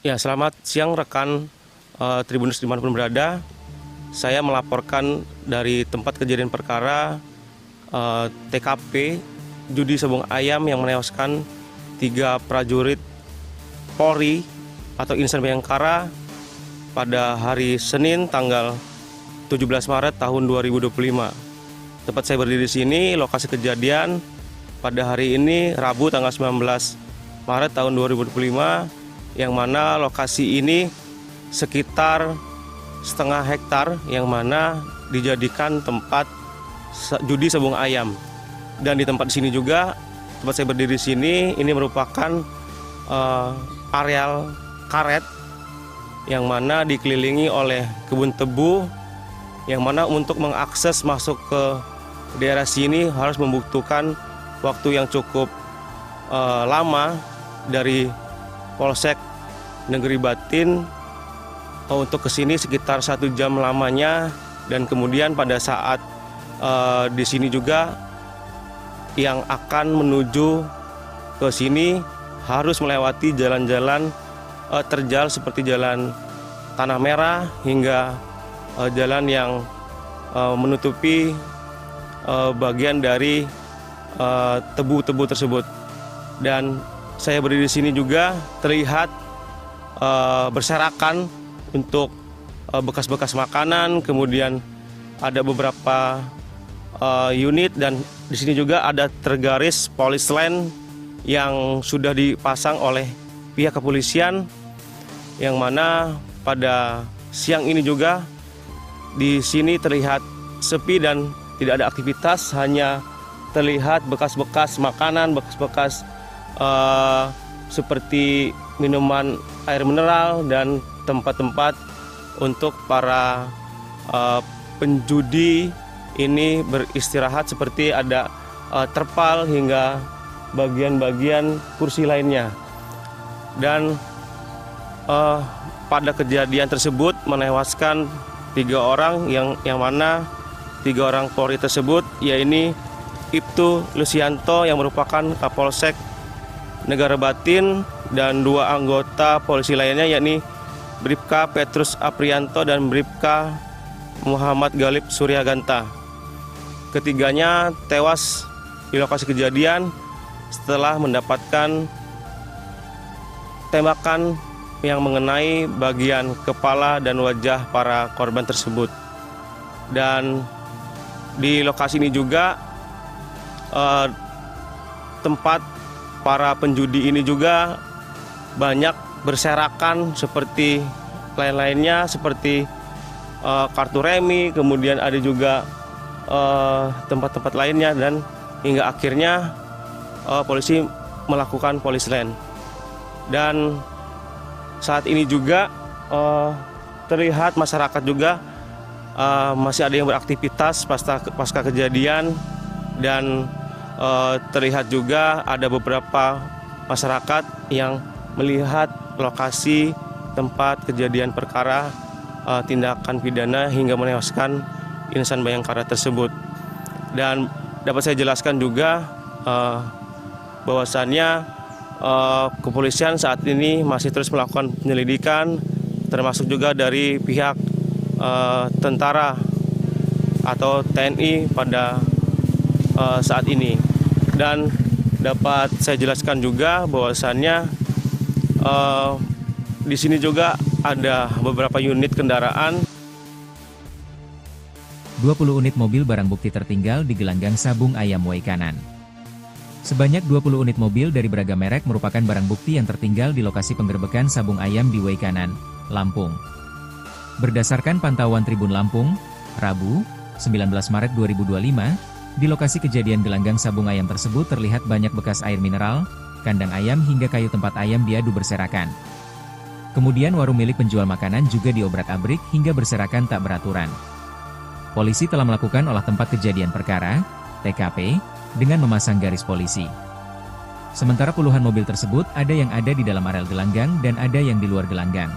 Ya, selamat siang rekan Tribuners dimanapun berada. Saya melaporkan dari tempat kejadian perkara TKP judi sabung ayam yang menewaskan 3 prajurit Polri atau Insan Bayangkara pada hari Senin tanggal 17 Maret tahun 2025. Tempat saya berdiri di sini, lokasi kejadian pada hari ini Rabu tanggal 19 Maret tahun 2025, yang mana lokasi ini sekitar setengah hektar yang mana dijadikan tempat judi sabung ayam. Dan di tempat sini juga, tempat saya berdiri di sini, ini merupakan areal karet yang mana dikelilingi oleh kebun tebu, yang mana untuk mengakses masuk ke daerah sini harus membutuhkan waktu yang cukup lama dari Polsek Negeri Batin untuk kesini sekitar 1 jam lamanya. Dan kemudian pada saat di sini juga yang akan menuju ke sini harus melewati jalan-jalan terjal seperti jalan Tanah Merah hingga jalan yang menutupi bagian dari tebu-tebu tersebut. Dan saya berdiri di sini juga terlihat berserakan untuk bekas-bekas makanan, kemudian ada beberapa unit, dan di sini juga ada tergaris polis line yang sudah dipasang oleh pihak kepolisian, yang mana pada siang ini juga di sini terlihat sepi dan tidak ada aktivitas, hanya terlihat bekas-bekas makanan, bekas-bekas seperti minuman air mineral dan tempat-tempat untuk para penjudi ini beristirahat, seperti ada terpal hingga bagian-bagian kursi lainnya. Dan pada kejadian tersebut menewaskan 3 orang yang mana 3 orang Polri tersebut, yaitu Ibtu Lusianto yang merupakan Kapolsek Negara Batin, dan 2 anggota polisi lainnya, yakni Bribka Petrus Aprianto dan Bribka Muhammad Galib Suryaganta. Ketiganya tewas di lokasi kejadian setelah mendapatkan tembakan yang mengenai bagian kepala dan wajah para korban tersebut. Dan di lokasi ini juga tempat para penjudi ini juga banyak berserakan seperti lain-lainnya, seperti kartu remi, kemudian ada juga tempat-tempat lainnya, dan hingga akhirnya polisi melakukan polis line. Dan saat ini juga terlihat masyarakat juga masih ada yang beraktivitas pasca kejadian, dan terlihat juga ada beberapa masyarakat yang melihat lokasi tempat kejadian perkara tindakan pidana hingga menewaskan Insan Bayangkara tersebut. Dan dapat saya jelaskan juga bahwasannya kepolisian saat ini masih terus melakukan penyelidikan, termasuk juga dari pihak tentara atau TNI pada saat ini. Dan dapat saya jelaskan juga bahwasannya di sini juga ada beberapa unit kendaraan. 20 unit mobil barang bukti tertinggal di gelanggang sabung ayam Waikanan. Sebanyak 20 unit mobil dari beragam merek merupakan barang bukti yang tertinggal di lokasi penggerbekan sabung ayam di Waikanan, Lampung. Berdasarkan pantauan Tribun Lampung, Rabu, 19 Maret 2025, di lokasi kejadian gelanggang sabung ayam tersebut terlihat banyak bekas air mineral, kandang ayam hingga kayu tempat ayam diadu berserakan. Kemudian warung milik penjual makanan juga diobrak-abrik hingga berserakan tak beraturan. Polisi telah melakukan olah tempat kejadian perkara, TKP, dengan memasang garis polisi. Sementara puluhan mobil tersebut ada yang ada di dalam areal gelanggang dan ada yang di luar gelanggang.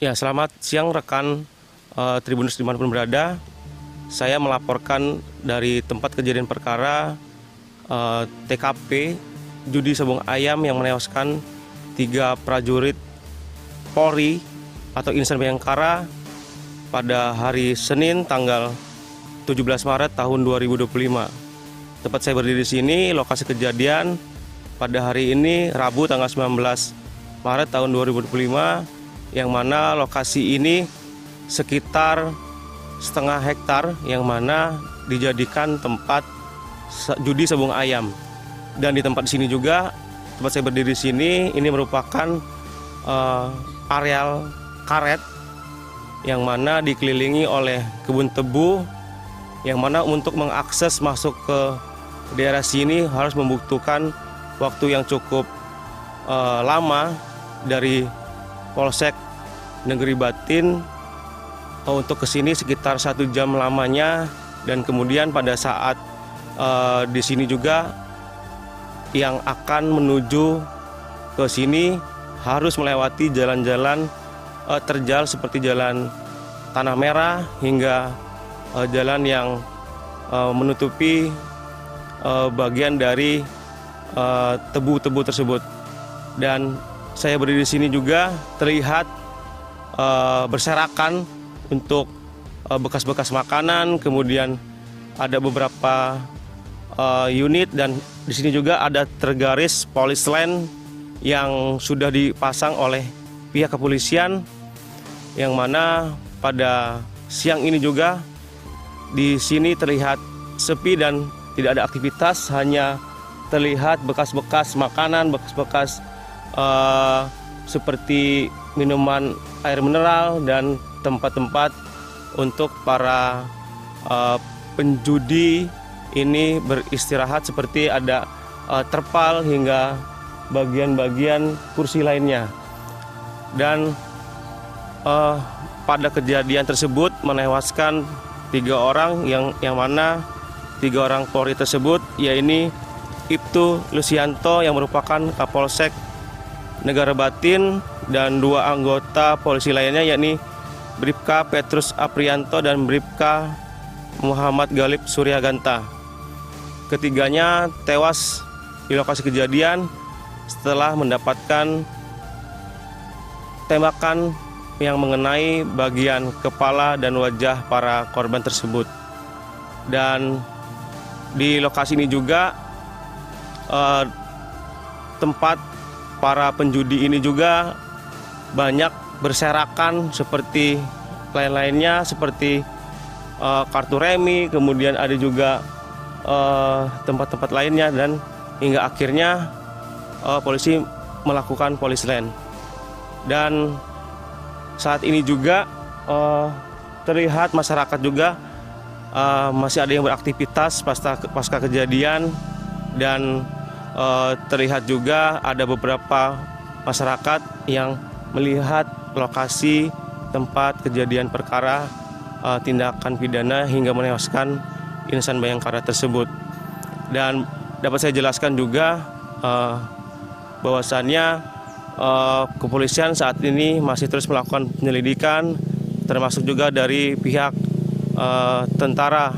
Ya, selamat siang rekan Tribuners dimanapun berada. Saya melaporkan dari tempat kejadian perkara TKP judi sabung ayam yang menewaskan 3 prajurit Polri atau Insan Bayangkara pada hari Senin tanggal 17 Maret tahun 2025. Tempat saya berdiri di sini, lokasi kejadian pada hari ini Rabu tanggal 19 Maret tahun 2025, yang mana lokasi ini sekitar setengah hektar yang mana dijadikan tempat judi sabung ayam. Dan di tempat sini juga, tempat saya berdiri di sini, ini merupakan areal karet yang mana dikelilingi oleh kebun tebu, yang mana untuk mengakses masuk ke daerah sini harus membutuhkan waktu yang cukup lama dari Polsek Negeri Batin untuk kesini sekitar 1 jam lamanya. Dan kemudian pada saat di sini juga yang akan menuju ke sini harus melewati jalan-jalan terjal seperti jalan Tanah Merah hingga jalan yang menutupi bagian dari tebu-tebu tersebut. Dan saya berdiri di sini juga terlihat berserakan untuk bekas-bekas makanan, kemudian ada beberapa unit, dan di sini juga ada tergaris polis line yang sudah dipasang oleh pihak kepolisian, yang mana pada siang ini juga di sini terlihat sepi dan tidak ada aktivitas, hanya terlihat bekas-bekas makanan, bekas-bekas seperti minuman air mineral dan tempat-tempat untuk para penjudi ini beristirahat, seperti ada terpal hingga bagian-bagian kursi lainnya. Dan pada kejadian tersebut menewaskan 3 orang yang mana 3 orang Polri tersebut, yaitu Ibtu Lusianto yang merupakan Kapolsek Negara Batin, dan 2 anggota polisi lainnya, yakni Bribka Petrus Aprianto dan Bribka Muhammad Galib Suryaganta. Ketiganya tewas di lokasi kejadian setelah mendapatkan tembakan yang mengenai bagian kepala dan wajah para korban tersebut. Dan di lokasi ini juga tempat para penjudi ini juga banyak berserakan seperti lain-lainnya, seperti kartu remi, kemudian ada juga tempat-tempat lainnya, dan hingga akhirnya polisi melakukan polis line. Dan saat ini juga terlihat masyarakat juga masih ada yang beraktivitas pasca kejadian, dan terlihat juga ada beberapa masyarakat yang melihat lokasi tempat kejadian perkara tindakan pidana hingga menewaskan Insan Bayangkara tersebut. Dan dapat saya jelaskan juga bahwasannya kepolisian saat ini masih terus melakukan penyelidikan, termasuk juga dari pihak tentara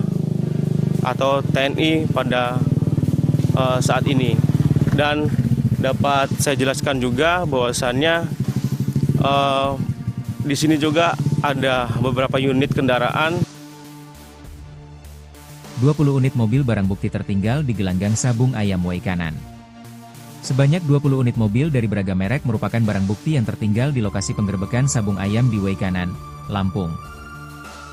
atau TNI pada saat ini. Dan dapat saya jelaskan juga bahwasannya di sini juga ada beberapa unit kendaraan. 20 unit mobil barang bukti tertinggal di gelanggang sabung ayam Waikanan. Sebanyak 20 unit mobil dari beragam merek merupakan barang bukti yang tertinggal di lokasi penggerbekan sabung ayam di Waikanan, Lampung.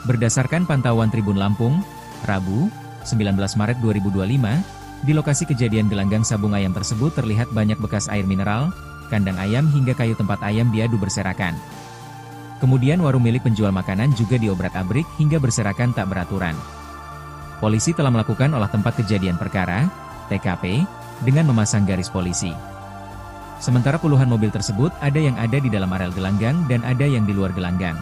Berdasarkan pantauan Tribun Lampung, Rabu, 19 Maret 2025, di lokasi kejadian gelanggang sabung ayam tersebut terlihat banyak bekas air mineral, kandang ayam hingga kayu tempat ayam diadu berserakan. Kemudian warung milik penjual makanan juga diobrak-abrik hingga berserakan tak beraturan. Polisi telah melakukan olah tempat kejadian perkara, TKP, dengan memasang garis polisi. Sementara puluhan mobil tersebut ada yang ada di dalam areal gelanggang dan ada yang di luar gelanggang.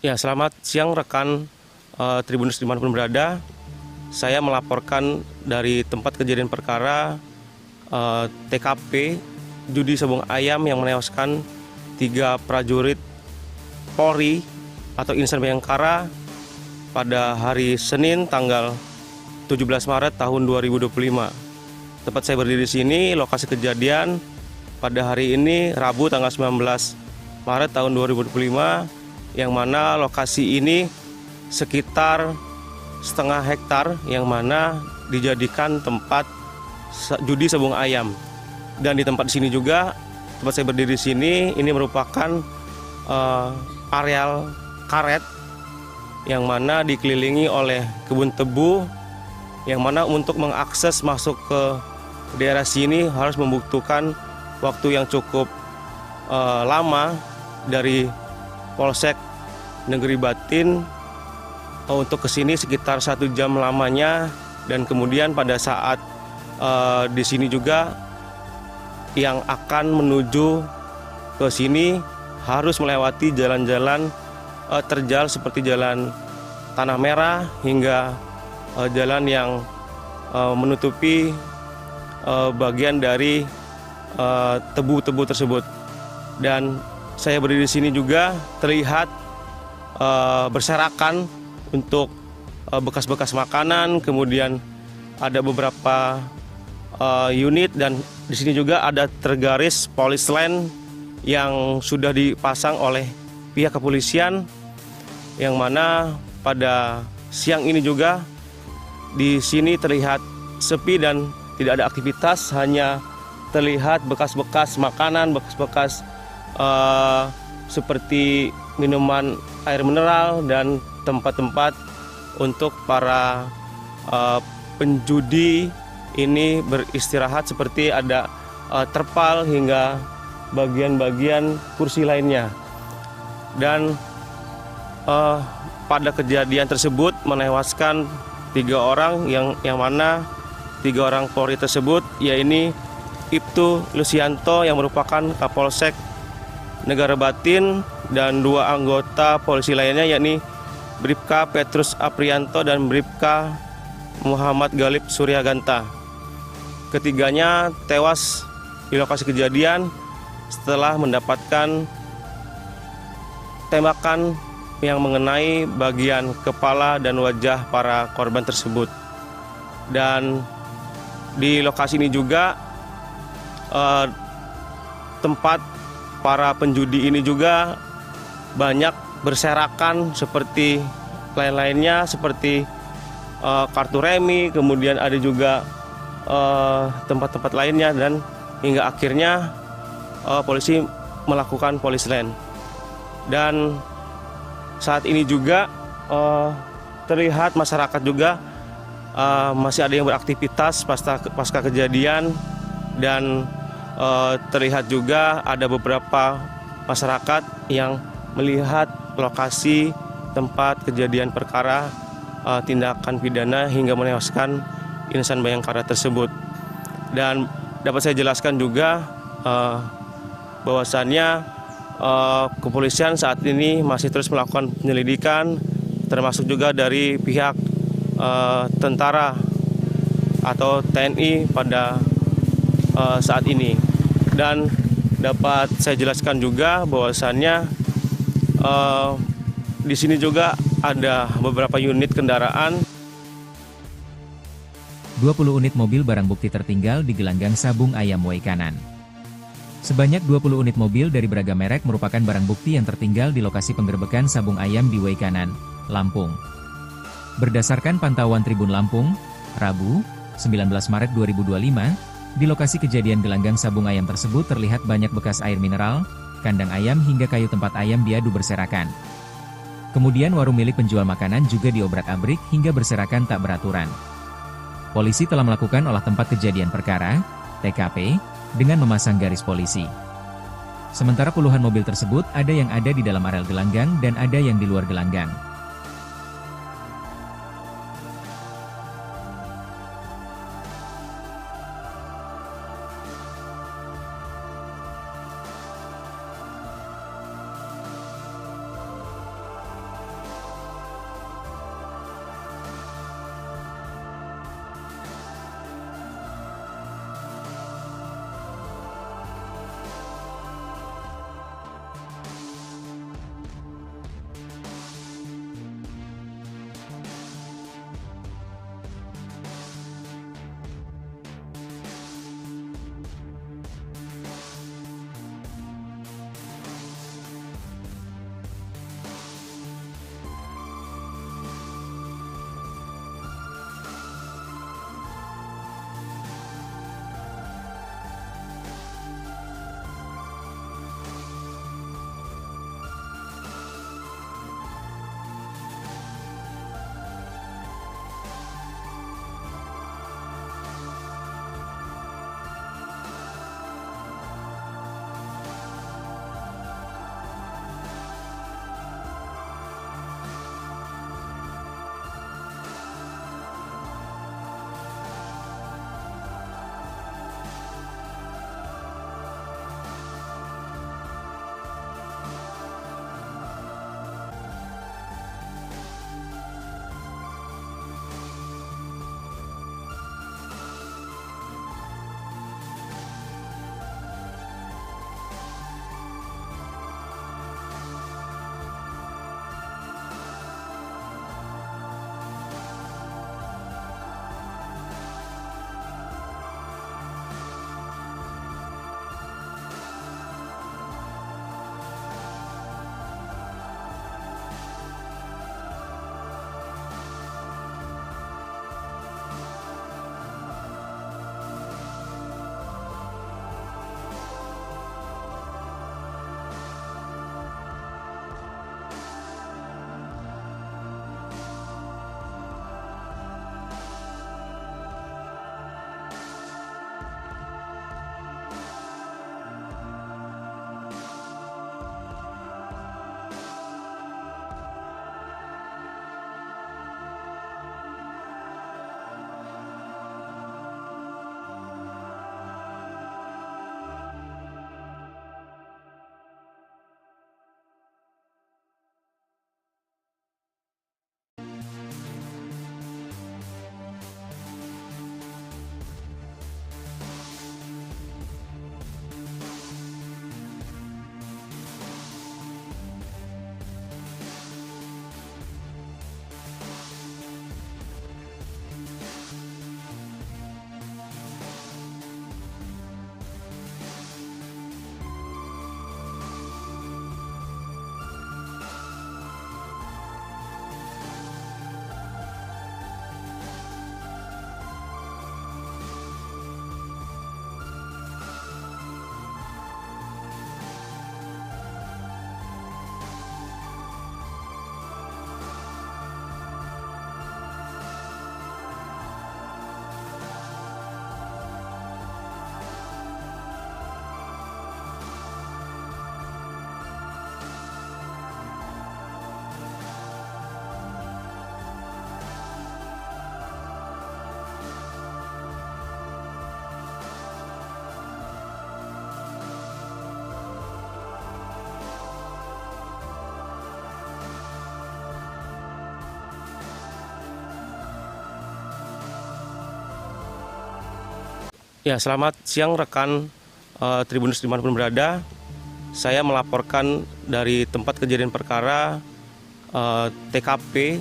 Ya, selamat siang rekan Tribuners dimanapun berada. Saya melaporkan dari tempat kejadian perkara TKP judi sabung ayam yang menewaskan 3 prajurit Polri atau Insan Bayangkara pada hari Senin tanggal 17 Maret tahun 2025. Tempat saya berdiri di sini, lokasi kejadian pada hari ini Rabu tanggal 19 Maret tahun 2025, yang mana lokasi ini sekitar setengah hektar yang mana dijadikan tempat judi sabung ayam. Dan di tempat sini juga, tempat saya berdiri di sini, ini merupakan areal karet yang mana dikelilingi oleh kebun tebu, yang mana untuk mengakses masuk ke daerah sini harus membutuhkan waktu yang cukup lama dari Polsek Negeri Batin untuk kesini sekitar 1 jam lamanya. Dan kemudian pada saat di sini juga yang akan menuju ke sini harus melewati jalan-jalan terjal seperti jalan Tanah Merah hingga jalan yang menutupi bagian dari tebu-tebu tersebut. Dan saya berdiri di sini juga terlihat berserakan untuk bekas-bekas makanan, kemudian ada beberapa unit, dan di sini juga ada tergaris polis line yang sudah dipasang oleh pihak kepolisian, yang mana pada siang ini juga di sini terlihat sepi dan tidak ada aktivitas, hanya terlihat bekas-bekas makanan, bekas-bekas seperti minuman air mineral dan tempat-tempat untuk para penjudi ini beristirahat, seperti ada terpal hingga bagian-bagian kursi lainnya. Dan pada kejadian tersebut menewaskan 3 orang yang mana 3 orang Polri tersebut, yaitu Ibtu Lusianto yang merupakan Kapolsek Negara Batin, dan 2 anggota polisi lainnya, yakni Bribka Petrus Aprianto dan Bribka Muhammad Galib Suryaganta. Ketiganya tewas di lokasi kejadian setelah mendapatkan tembakan yang mengenai bagian kepala dan wajah para korban tersebut. Dan di lokasi ini juga tempat para penjudi ini juga banyak berserakan seperti lain-lainnya, seperti kartu remi, kemudian ada juga tempat-tempat lainnya, dan hingga akhirnya polisi melakukan polis line. Dan saat ini juga terlihat masyarakat juga masih ada yang beraktivitas pasca kejadian, dan terlihat juga ada beberapa masyarakat yang melihat lokasi tempat kejadian perkara tindakan pidana hingga menewaskan Insan Bayangkara tersebut. Dan dapat saya jelaskan juga bahwasannya kepolisian saat ini masih terus melakukan penyelidikan, termasuk juga dari pihak tentara atau TNI pada saat ini. Dan dapat saya jelaskan juga bahwasannya di sini juga ada beberapa unit kendaraan. 20 unit mobil barang bukti tertinggal di gelanggang sabung ayam Waikanan. Sebanyak 20 unit mobil dari beragam merek merupakan barang bukti yang tertinggal di lokasi penggerbekan sabung ayam di Waikanan, Lampung. Berdasarkan pantauan Tribun Lampung, Rabu, 19 Maret 2025, di lokasi kejadian gelanggang sabung ayam tersebut terlihat banyak bekas air mineral, kandang ayam hingga kayu tempat ayam diadu berserakan. Kemudian warung milik penjual makanan juga diobrak-abrik hingga berserakan tak beraturan. Polisi telah melakukan olah tempat kejadian perkara, TKP, dengan memasang garis polisi. Sementara puluhan mobil tersebut ada yang ada di dalam areal gelanggang dan ada yang di luar gelanggang. Ya, selamat siang rekan Tribunnews dimanapun berada. Saya melaporkan dari tempat kejadian perkara TKP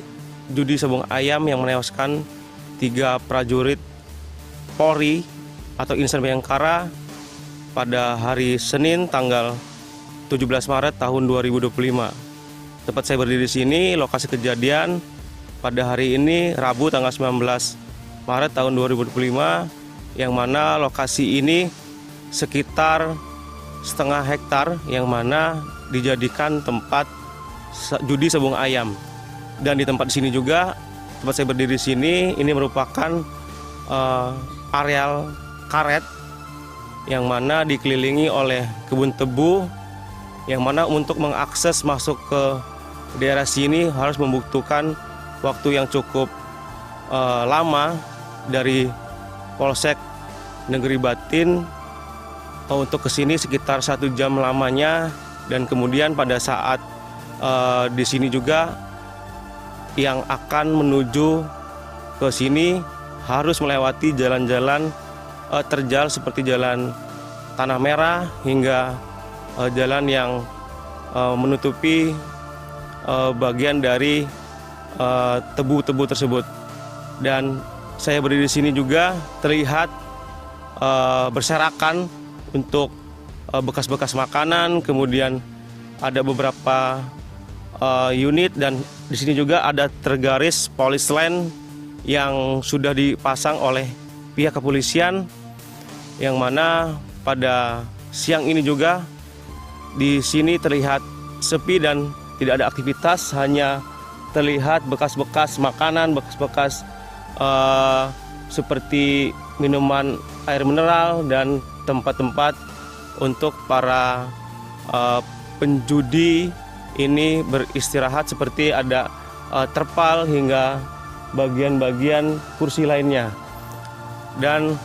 judi sabung ayam yang menewaskan 3 prajurit Polri atau Insan Bayangkara pada hari Senin tanggal 17 Maret tahun 2025. Tempat saya berdiri di sini, lokasi kejadian pada hari ini Rabu tanggal 19 Maret tahun 2025, yang mana lokasi ini sekitar setengah hektar yang mana dijadikan tempat judi sabung ayam. Dan di tempat di sini juga, tempat saya berdiri di sini, ini merupakan areal karet yang mana dikelilingi oleh kebun tebu, yang mana untuk mengakses masuk ke daerah sini harus membutuhkan waktu yang cukup lama dari Polsek Negeri Batin untuk kesini sekitar 1 jam lamanya. Dan kemudian pada saat di sini juga yang akan menuju ke sini harus melewati jalan-jalan terjal seperti jalan Tanah Merah hingga jalan yang menutupi bagian dari tebu-tebu tersebut. Dan saya berdiri di sini juga terlihat berserakan untuk bekas-bekas makanan, kemudian ada beberapa unit, dan di sini juga ada tergaris polis line yang sudah dipasang oleh pihak kepolisian, yang mana pada siang ini juga di sini terlihat sepi dan tidak ada aktivitas, hanya terlihat bekas-bekas makanan, bekas-bekas seperti minuman air mineral dan tempat-tempat untuk para penjudi ini beristirahat, seperti ada terpal hingga bagian-bagian kursi lainnya. Dan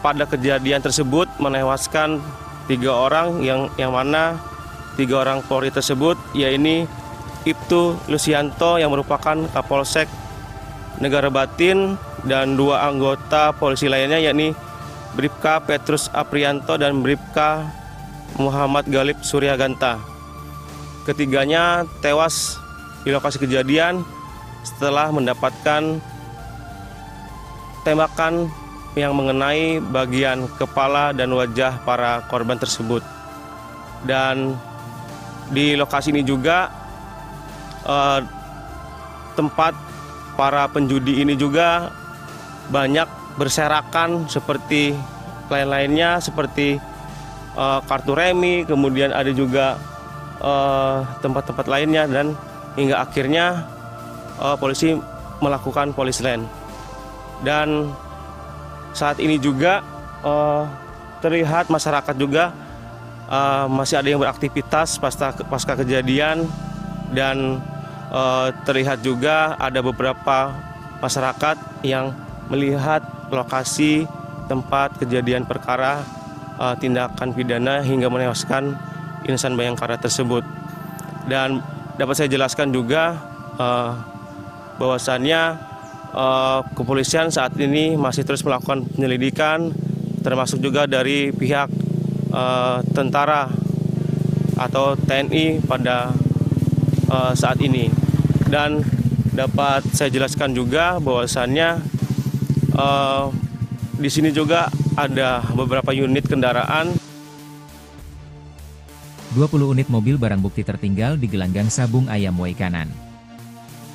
pada kejadian tersebut menewaskan 3 orang yang mana 3 orang Polri tersebut, yaitu Ibtu Lusianto yang merupakan Kapolsek Negara Batin, dan 2 anggota polisi lainnya, yakni Bribka Petrus Aprianto dan Bribka Muhammad Galib Suryaganta. Ketiganya tewas di lokasi kejadian setelah mendapatkan tembakan yang mengenai bagian kepala dan wajah para korban tersebut. Dan di lokasi ini juga tempat para penjudi ini juga banyak berserakan seperti lain-lainnya, seperti kartu remi, kemudian ada juga tempat-tempat lainnya, dan hingga akhirnya polisi melakukan polis line. Dan saat ini juga terlihat masyarakat juga masih ada yang beraktivitas pasca kejadian, dan terlihat juga ada beberapa masyarakat yang melihat lokasi tempat kejadian perkara tindakan pidana hingga menewaskan Insan Bayangkara tersebut. Dan dapat saya jelaskan juga bahwasannya kepolisian saat ini masih terus melakukan penyelidikan, termasuk juga dari pihak tentara atau TNI pada saat ini. Dan dapat saya jelaskan juga bahwasannya di sini juga ada beberapa unit kendaraan. 20 unit mobil barang bukti tertinggal di gelanggang sabung ayam Waikanan.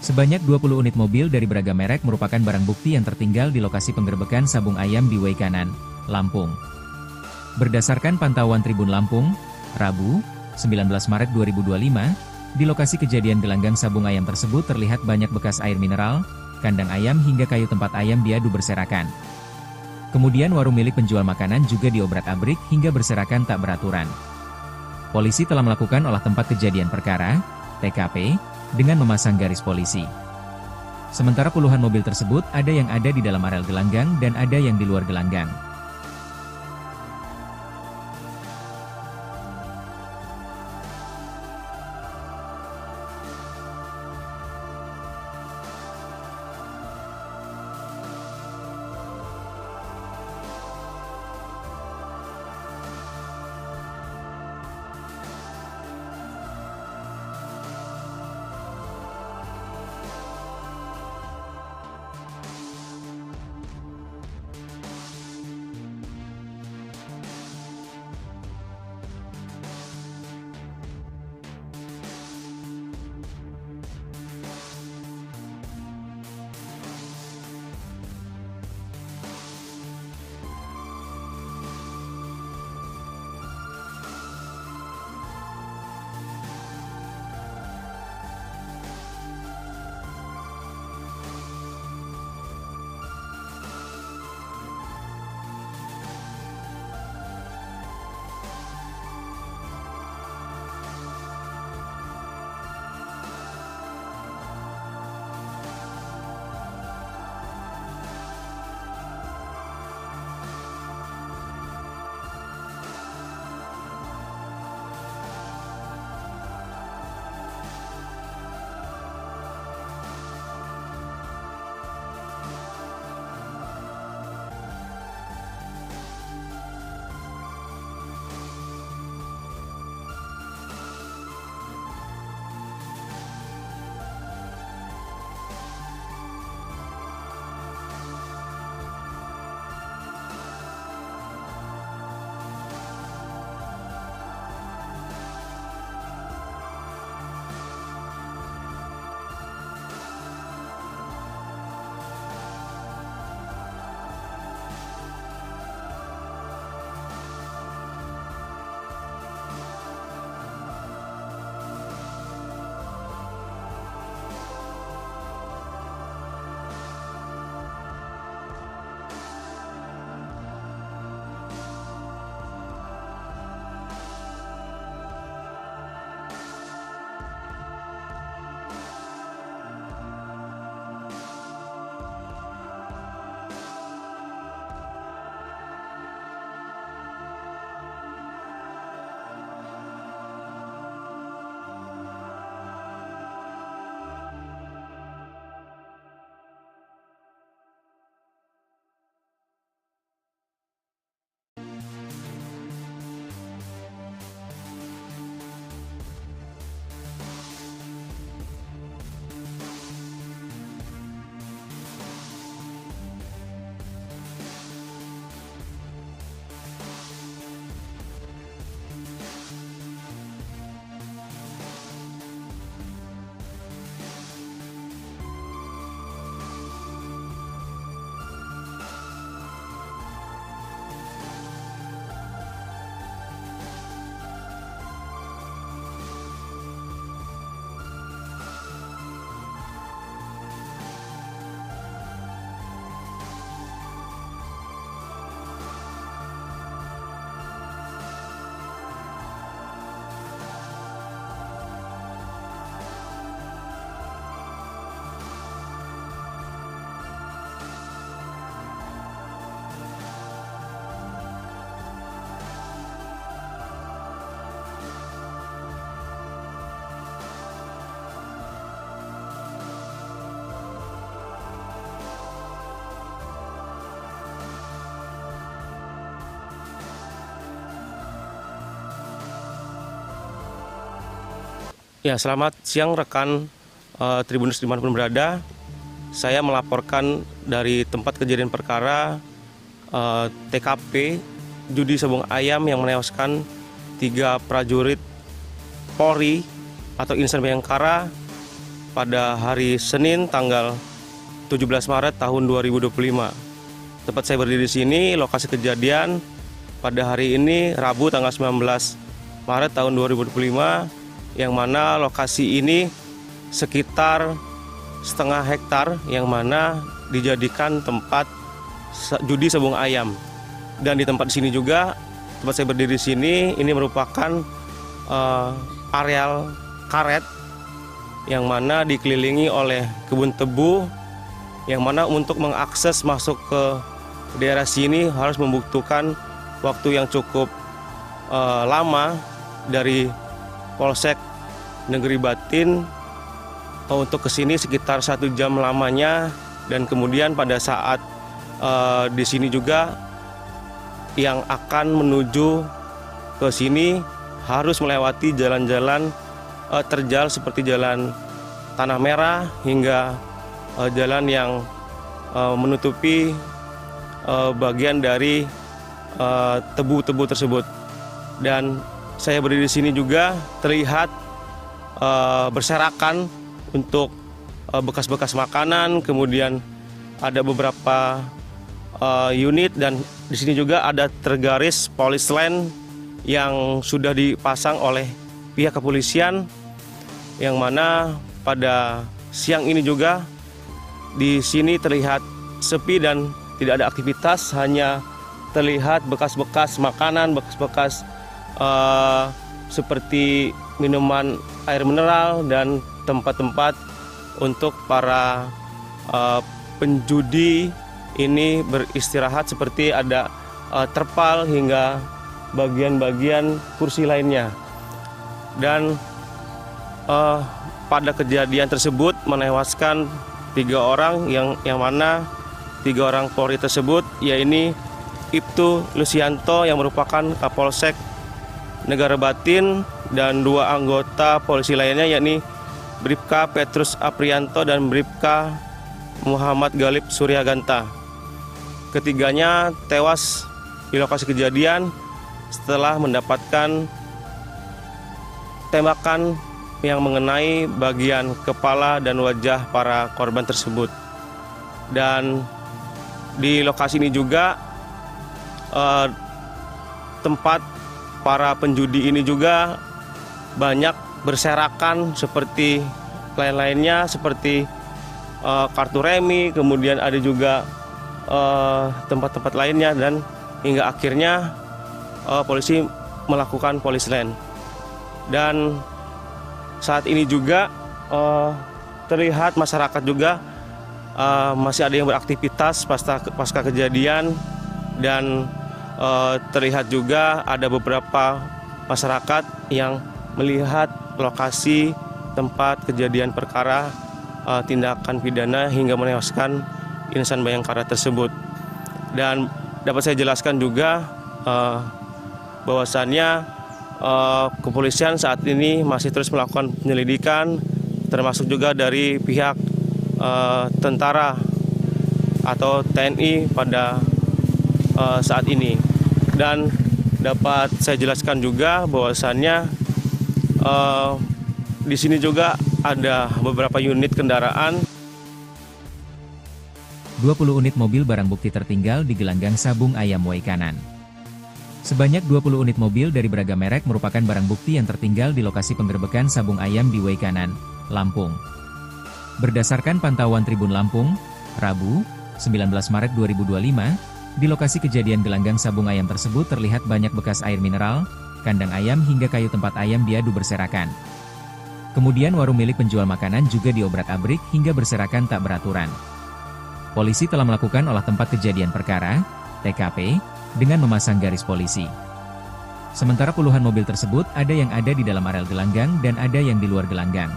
Sebanyak 20 unit mobil dari beragam merek merupakan barang bukti yang tertinggal di lokasi penggerbekan sabung ayam di Waikanan, Lampung. Berdasarkan pantauan Tribun Lampung, Rabu, 19 Maret 2025, di lokasi kejadian gelanggang sabung ayam tersebut terlihat banyak bekas air mineral, kandang ayam hingga kayu tempat ayam diadu berserakan. Kemudian warung milik penjual makanan juga diobrak-abrik hingga berserakan tak beraturan. Polisi telah melakukan olah tempat kejadian perkara, TKP, dengan memasang garis polisi. Sementara puluhan mobil tersebut ada yang ada di dalam areal gelanggang dan ada yang di luar gelanggang. Ya, selamat siang rekan Tribuners dimanapun berada. Saya melaporkan dari tempat kejadian perkara TKP judi sabung ayam yang menewaskan 3 prajurit Polri atau Insan Bayangkara pada hari Senin tanggal 17 Maret tahun 2025. Tempat saya berdiri di sini, lokasi kejadian pada hari ini Rabu tanggal 19 Maret tahun 2025, yang mana lokasi ini sekitar setengah hektar yang mana dijadikan tempat judi sabung ayam. Dan di tempat sini juga, tempat saya berdiri di sini, ini merupakan areal karet yang mana dikelilingi oleh kebun tebu, yang mana untuk mengakses masuk ke daerah sini harus membutuhkan waktu yang cukup lama dari Polsek Negeri Batin untuk kesini sekitar 1 jam lamanya. Dan kemudian pada saat di sini juga yang akan menuju ke sini harus melewati jalan-jalan terjal seperti jalan Tanah Merah hingga jalan yang menutupi bagian dari tebu-tebu tersebut. Dan saya berdiri di sini juga terlihat berserakan untuk bekas-bekas makanan, kemudian ada beberapa unit, dan di sini juga ada tergaris polis line yang sudah dipasang oleh pihak kepolisian, yang mana pada siang ini juga di sini terlihat sepi dan tidak ada aktivitas, hanya terlihat bekas-bekas makanan, bekas-bekas seperti minuman air mineral dan tempat-tempat untuk para penjudi ini beristirahat, seperti ada terpal hingga bagian-bagian kursi lainnya. Dan pada kejadian tersebut menewaskan 3 orang yang mana 3 orang Polri tersebut, yaitu Ibtu Lusianto yang merupakan Kapolsek Negara Batin, dan 2 anggota polisi lainnya, yakni Bribka Petrus Aprianto dan Bribka Muhammad Galib Suryaganta. Ketiganya tewas di lokasi kejadian setelah mendapatkan tembakan yang mengenai bagian kepala dan wajah para korban tersebut. Dan di lokasi ini juga tempat para penjudi ini juga banyak berserakan seperti lain-lainnya, seperti kartu remi, kemudian ada juga tempat-tempat lainnya, dan hingga akhirnya polisi melakukan polis line. Dan saat ini juga terlihat masyarakat juga masih ada yang beraktivitas pasca kejadian, dan terlihat juga ada beberapa masyarakat yang melihat lokasi tempat kejadian perkara tindakan pidana hingga menewaskan Insan Bayangkara tersebut. Dan dapat saya jelaskan juga bahwasannya kepolisian saat ini masih terus melakukan penyelidikan, termasuk juga dari pihak tentara atau TNI pada saat ini. Dan dapat saya jelaskan juga bahwasannya di sini juga ada beberapa unit kendaraan. 20 unit mobil barang bukti tertinggal di gelanggang sabung ayam Waikanan. Sebanyak 20 unit mobil dari beragam merek merupakan barang bukti yang tertinggal di lokasi penggerbekan sabung ayam di Waikanan, Lampung. Berdasarkan pantauan Tribun Lampung, Rabu, 19 Maret 2025, di lokasi kejadian gelanggang sabung ayam tersebut terlihat banyak bekas air mineral, kandang ayam hingga kayu tempat ayam diadu berserakan. Kemudian warung milik penjual makanan juga diobrak-abrik hingga berserakan tak beraturan. Polisi telah melakukan olah tempat kejadian perkara, TKP, dengan memasang garis polisi. Sementara puluhan mobil tersebut ada yang ada di dalam areal gelanggang dan ada yang di luar gelanggang.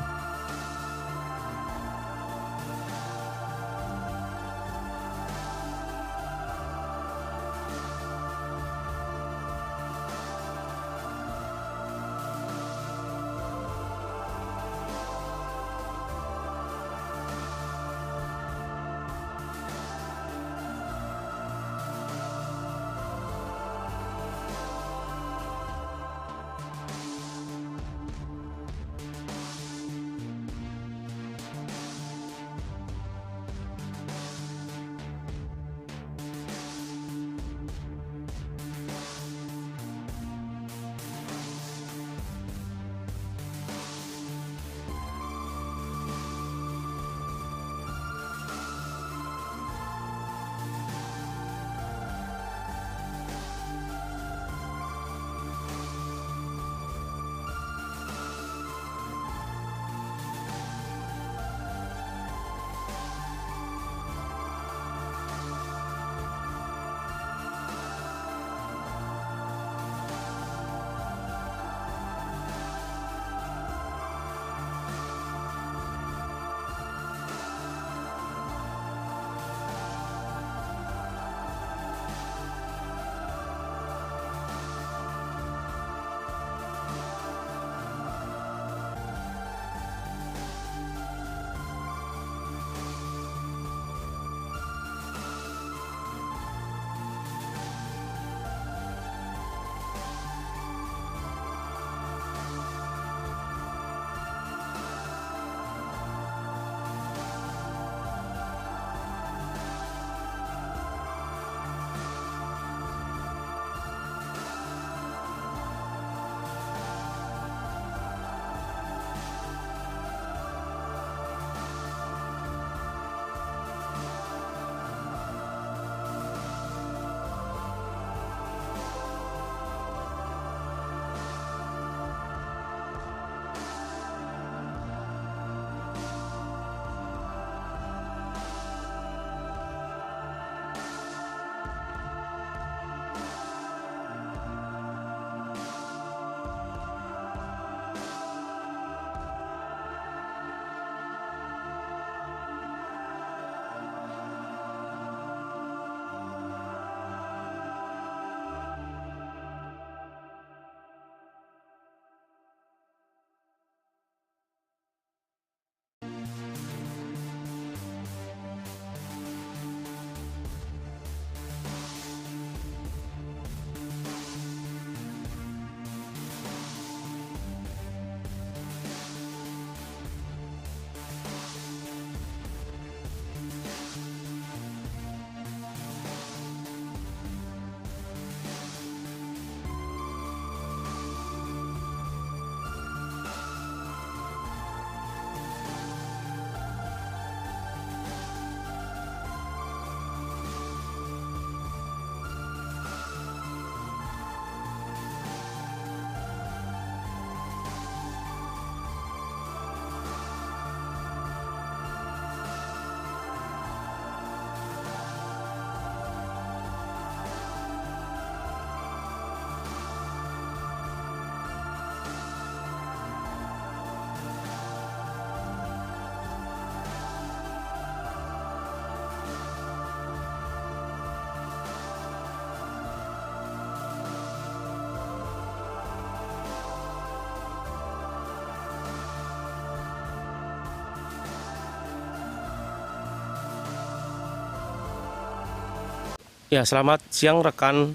Ya, selamat siang rekan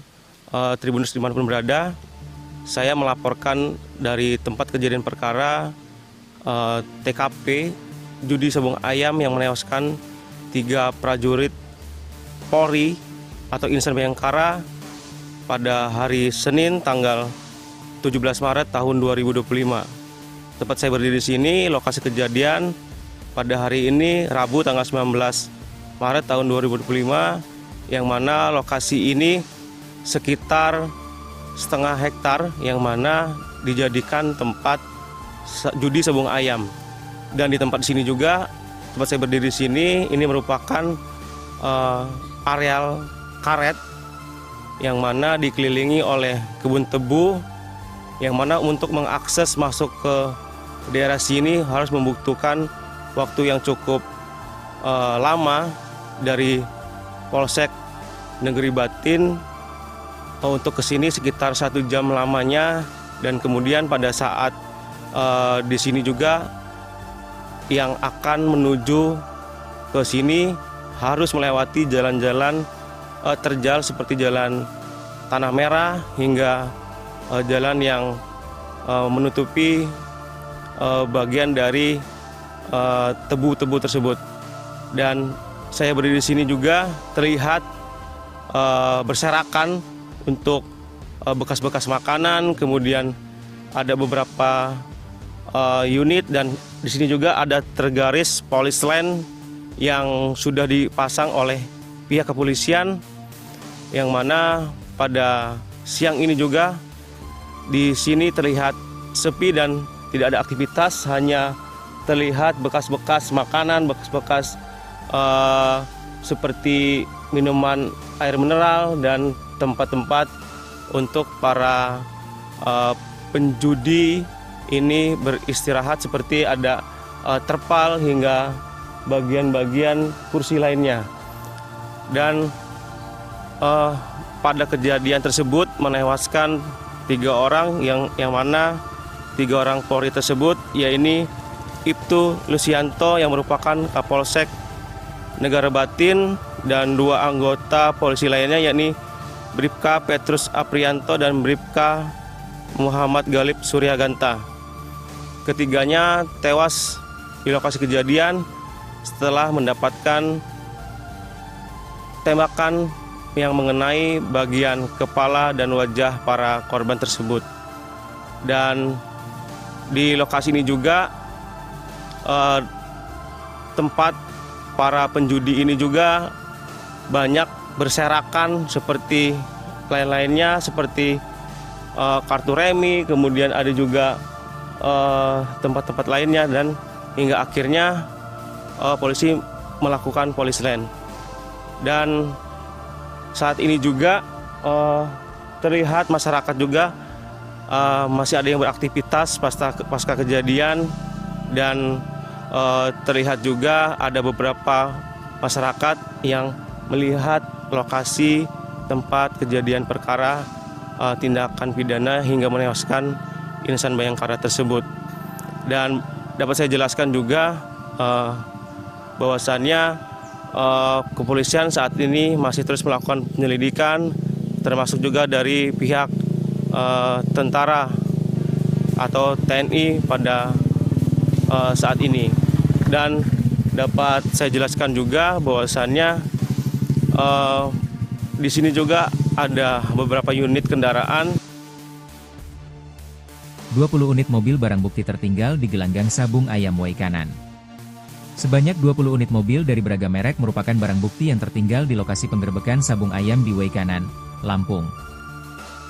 Tribuners dimanapun berada. Saya melaporkan dari tempat kejadian perkara TKP judi sabung ayam yang menewaskan 3 prajurit Polri atau Insan Bayangkara pada hari Senin tanggal 17 Maret tahun 2025. Tempat saya berdiri di sini, lokasi kejadian pada hari ini Rabu tanggal 19 Maret tahun 2025, yang mana lokasi ini sekitar setengah hektar yang mana dijadikan tempat judi sabung ayam. Dan di tempat sini juga, tempat saya berdiri di sini, ini merupakan areal karet yang mana dikelilingi oleh kebun tebu, yang mana untuk mengakses masuk ke daerah sini harus membutuhkan waktu yang cukup lama dari Polsek Negeri Batin untuk kesini sekitar 1 jam lamanya. Dan kemudian pada saat di sini juga yang akan menuju ke sini harus melewati jalan-jalan terjal seperti jalan Tanah Merah hingga jalan yang menutupi bagian dari tebu-tebu tersebut. Dan saya berdiri di sini juga terlihat berserakan untuk bekas-bekas makanan, kemudian ada beberapa unit, dan di sini juga ada tergaris polis line yang sudah dipasang oleh pihak kepolisian, yang mana pada siang ini juga di sini terlihat sepi dan tidak ada aktivitas, hanya terlihat bekas-bekas makanan, bekas-bekas seperti minuman air mineral dan tempat-tempat untuk para penjudi ini beristirahat, seperti ada terpal hingga bagian-bagian kursi lainnya. Dan pada kejadian tersebut menewaskan 3 orang yang mana 3 orang Polri tersebut, yaitu Ibtu Lusianto yang merupakan Kapolsek Negara Batin, dan 2 anggota polisi lainnya, yakni Bribka Petrus Aprianto dan Bribka Muhammad Galib Suryaganta. Ketiganya tewas di lokasi kejadian setelah mendapatkan tembakan yang mengenai bagian kepala dan wajah para korban tersebut. Dan di lokasi ini juga tempat para penjudi ini juga banyak berserakan seperti lain-lainnya, seperti kartu remi, kemudian ada juga tempat-tempat lainnya, dan hingga akhirnya polisi melakukan polis line. Dan saat ini juga terlihat masyarakat juga masih ada yang beraktivitas pasca kejadian, dan terlihat juga ada beberapa masyarakat yang melihat lokasi tempat kejadian perkara tindakan pidana hingga menewaskan Insan Bayangkara tersebut. Dan dapat saya jelaskan juga bahwasannya kepolisian saat ini masih terus melakukan penyelidikan, termasuk juga dari pihak tentara atau TNI pada saat ini. Dan dapat saya jelaskan juga bahwasannya di sini juga ada beberapa unit kendaraan. 20 unit mobil barang bukti tertinggal di gelanggang sabung ayam Waikanan. Sebanyak 20 unit mobil dari beragam merek merupakan barang bukti yang tertinggal di lokasi penggerbekan sabung ayam di Waikanan, Lampung.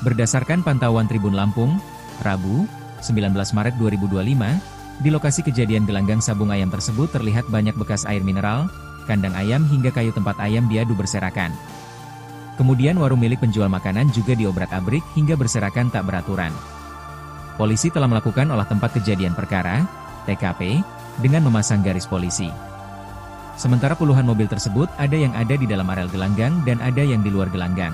Berdasarkan pantauan Tribun Lampung, Rabu, 19 Maret 2025, di lokasi kejadian gelanggang sabung ayam tersebut terlihat banyak bekas air mineral, kandang ayam hingga kayu tempat ayam diadu berserakan. Kemudian warung milik penjual makanan juga diobrak-abrik hingga berserakan tak beraturan. Polisi telah melakukan olah tempat kejadian perkara, TKP, dengan memasang garis polisi. Sementara puluhan mobil tersebut ada yang ada di dalam areal gelanggang dan ada yang di luar gelanggang.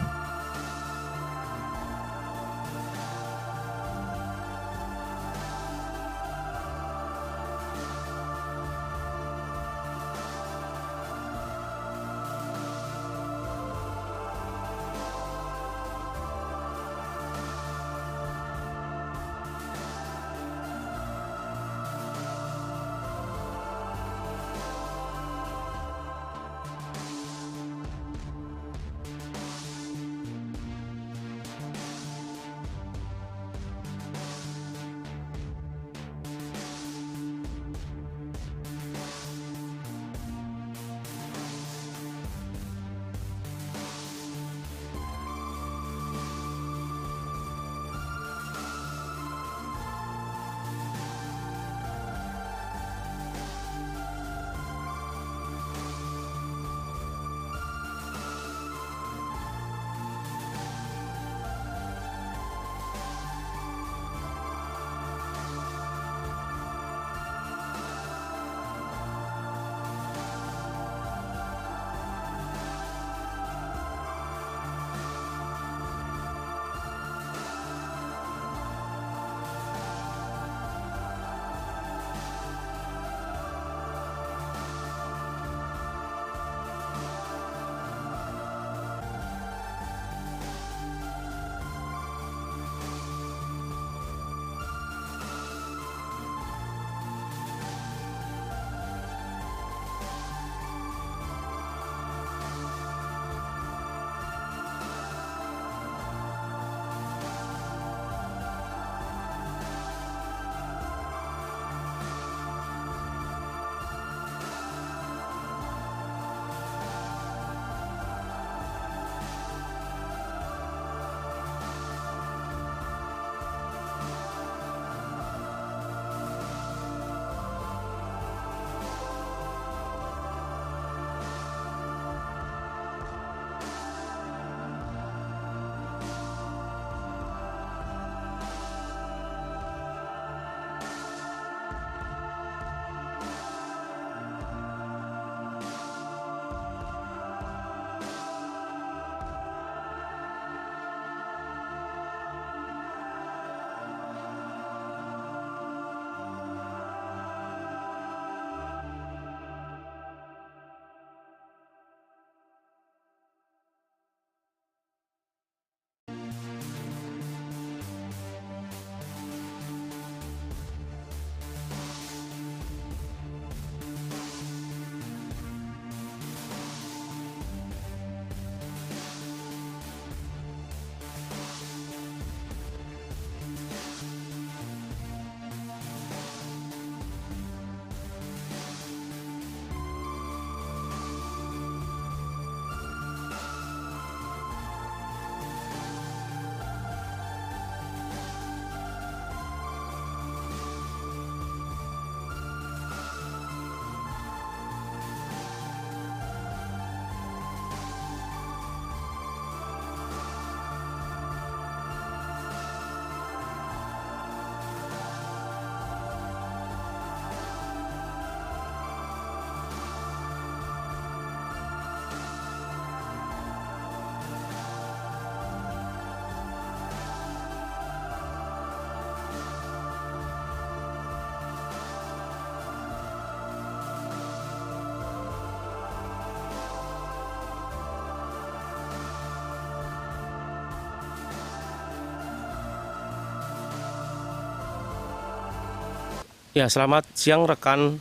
Ya, selamat siang rekan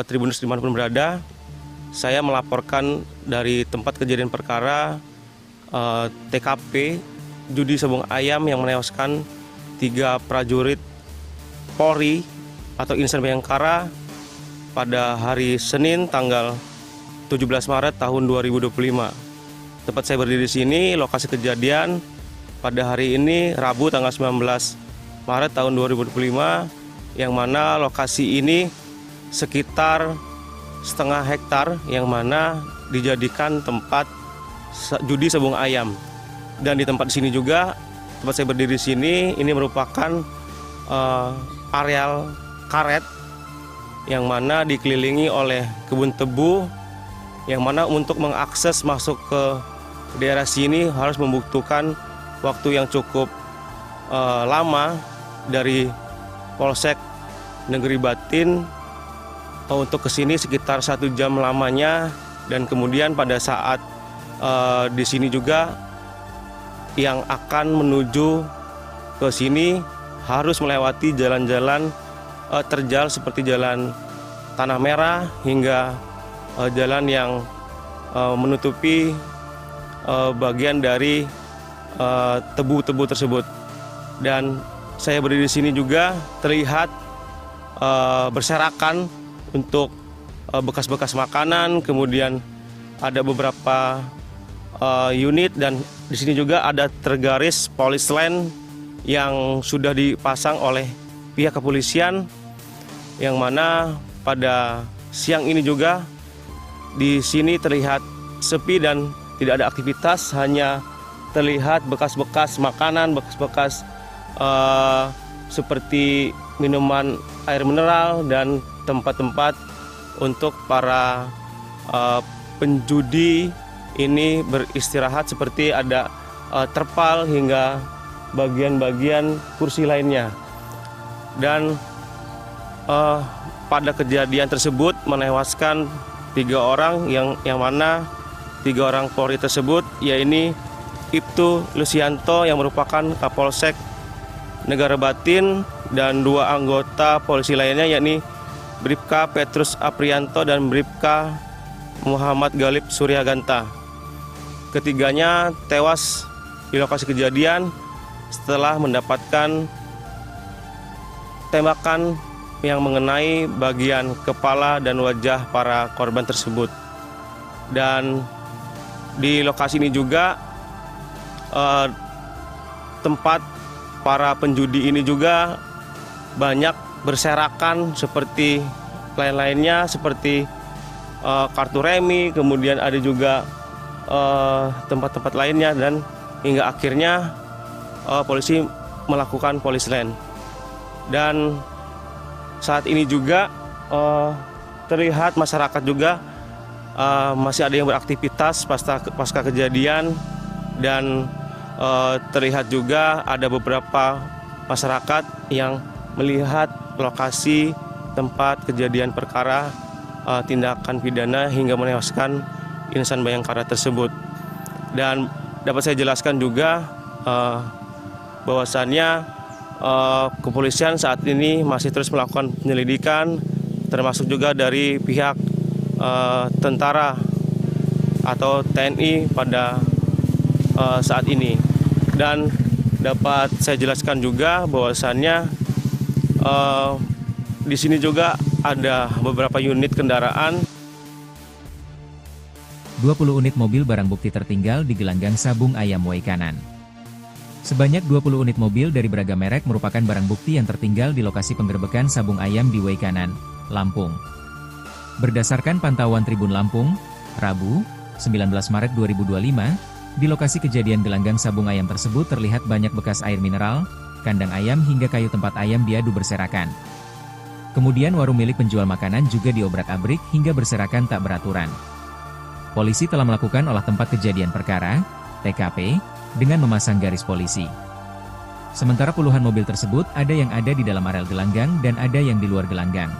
Tribuners dimanapun berada. Saya melaporkan dari tempat kejadian perkara TKP judi sabung ayam yang menewaskan 3 prajurit Polri atau Insan Bayangkara pada hari Senin tanggal 17 Maret tahun 2025. Tempat saya berdiri di sini, lokasi kejadian pada hari ini Rabu tanggal 19 Maret tahun 2025, yang mana lokasi ini sekitar setengah hektar yang mana dijadikan tempat judi sabung ayam. Dan di tempat sini juga, tempat saya berdiri di sini, ini merupakan areal karet yang mana dikelilingi oleh kebun tebu, yang mana untuk mengakses masuk ke daerah sini harus membutuhkan waktu yang cukup lama dari Polsek Negeri Batin untuk kesini sekitar 1 jam lamanya. Dan kemudian pada saat di sini juga yang akan menuju ke sini harus melewati jalan-jalan terjal seperti jalan Tanah Merah hingga jalan yang menutupi bagian dari tebu-tebu tersebut. Dan saya berdiri di sini juga terlihat berserakan untuk bekas-bekas makanan, kemudian ada beberapa unit, dan di sini juga ada tergaris polis line yang sudah dipasang oleh pihak kepolisian, yang mana pada siang ini juga di sini terlihat sepi dan tidak ada aktivitas, hanya terlihat bekas-bekas makanan, bekas-bekas seperti minuman air mineral dan tempat-tempat untuk para penjudi ini beristirahat, seperti ada terpal hingga bagian-bagian kursi lainnya. Dan pada kejadian tersebut menewaskan 3 orang yang mana 3 orang Polri tersebut, yaitu Ibtu Lusianto yang merupakan Kapolsek Negara Batin, dan 2 anggota polisi lainnya, yakni Bribka Petrus Aprianto dan Bribka Muhammad Galib Suryaganta. Ketiganya tewas di lokasi kejadian setelah mendapatkan tembakan yang mengenai bagian kepala dan wajah para korban tersebut. Dan di lokasi ini juga tempat para penjudi ini juga banyak berserakan seperti lain-lainnya, seperti kartu remi, kemudian ada juga tempat-tempat lainnya, dan hingga akhirnya polisi melakukan polis line. Dan saat ini juga terlihat masyarakat juga masih ada yang beraktivitas pasca kejadian, dan terlihat juga ada beberapa masyarakat yang melihat lokasi tempat kejadian perkara tindakan pidana hingga menewaskan Insan Bayangkara tersebut. Dan dapat saya jelaskan juga bahwasannya kepolisian saat ini masih terus melakukan penyelidikan, termasuk juga dari pihak tentara atau TNI pada saat ini. Dan dapat saya jelaskan juga bahwasannya di sini juga ada beberapa unit kendaraan. 20 unit mobil barang bukti tertinggal di gelanggang sabung ayam Waikanan. Sebanyak 20 unit mobil dari beragam merek merupakan barang bukti yang tertinggal di lokasi penggerbekan sabung ayam di Waikanan, Lampung. Berdasarkan pantauan Tribun Lampung, Rabu, 19 Maret 2025, di lokasi kejadian gelanggang sabung ayam tersebut terlihat banyak bekas air mineral, kandang ayam hingga kayu tempat ayam diadu berserakan. Kemudian warung milik penjual makanan juga diobrak-abrik hingga berserakan tak beraturan. Polisi telah melakukan olah tempat kejadian perkara, TKP, dengan memasang garis polisi. Sementara puluhan mobil tersebut ada yang ada di dalam areal gelanggang dan ada yang di luar gelanggang.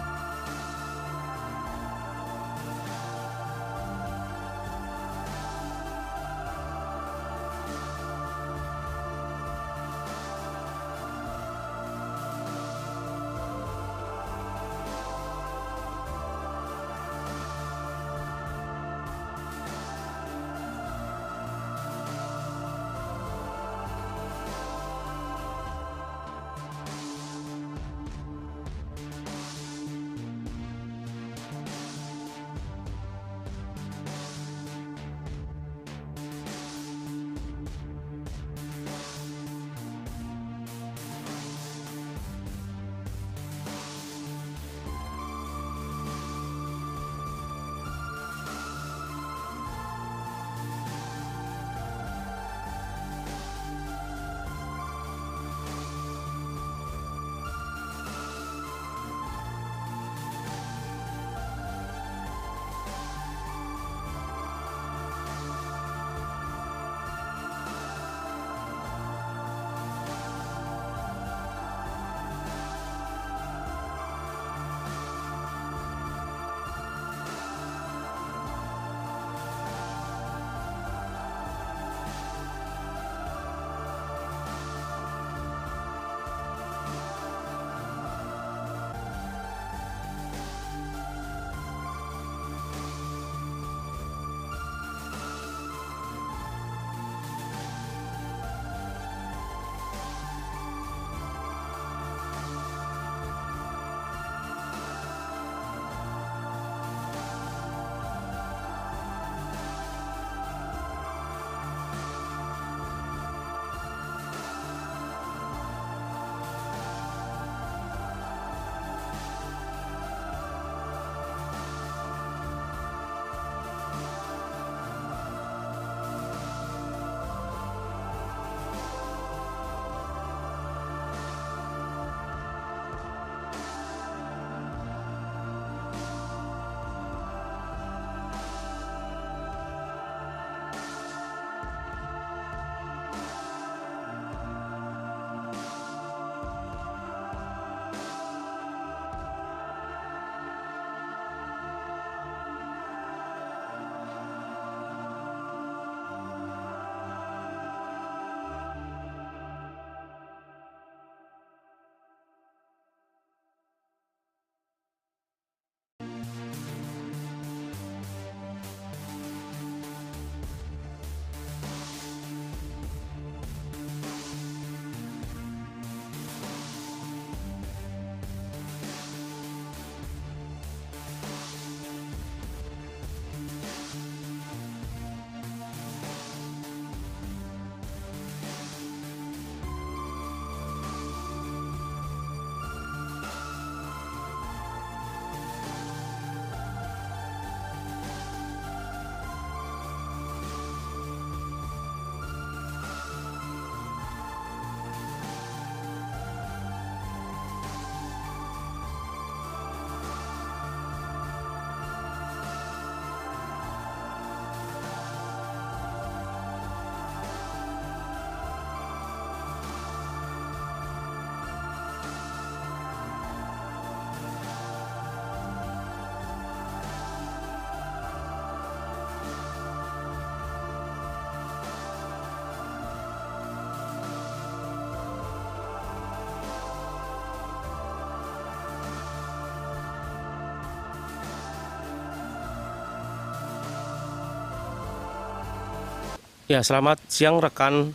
Ya, selamat siang rekan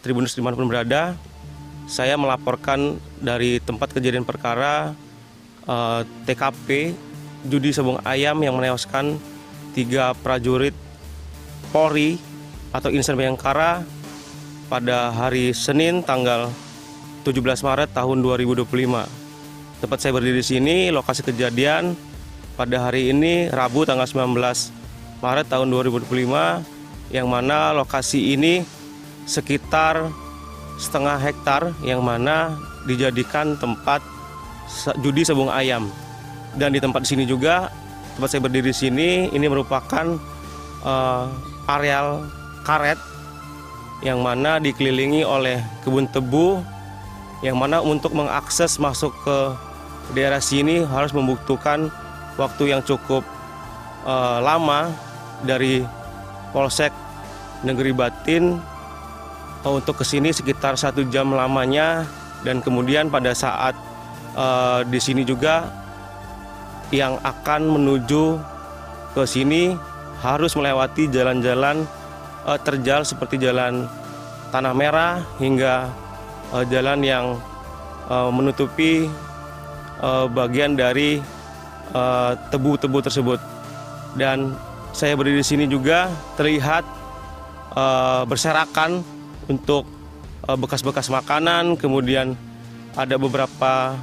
Tribuners dimanapun berada. Saya melaporkan dari tempat kejadian perkara TKP judi sabung ayam yang menewaskan 3 prajurit Polri atau Insan Bayangkara pada hari Senin tanggal 17 Maret tahun 2025. Tempat saya berdiri di sini, lokasi kejadian pada hari ini Rabu tanggal 19 Maret tahun 2025, yang mana lokasi ini sekitar setengah hektar yang mana dijadikan tempat judi sabung ayam. Dan di tempat sini juga, tempat saya berdiri di sini, ini merupakan areal karet yang mana dikelilingi oleh kebun tebu, yang mana untuk mengakses masuk ke daerah sini harus membutuhkan waktu yang cukup lama dari Polsek Negeri Batin untuk kesini sekitar 1 jam lamanya. Dan kemudian pada saat di sini juga yang akan menuju ke sini harus melewati jalan-jalan terjal seperti jalan Tanah Merah hingga jalan yang menutupi bagian dari tebu-tebu tersebut. Dan saya berdiri di sini juga terlihat berserakan untuk bekas-bekas makanan, kemudian ada beberapa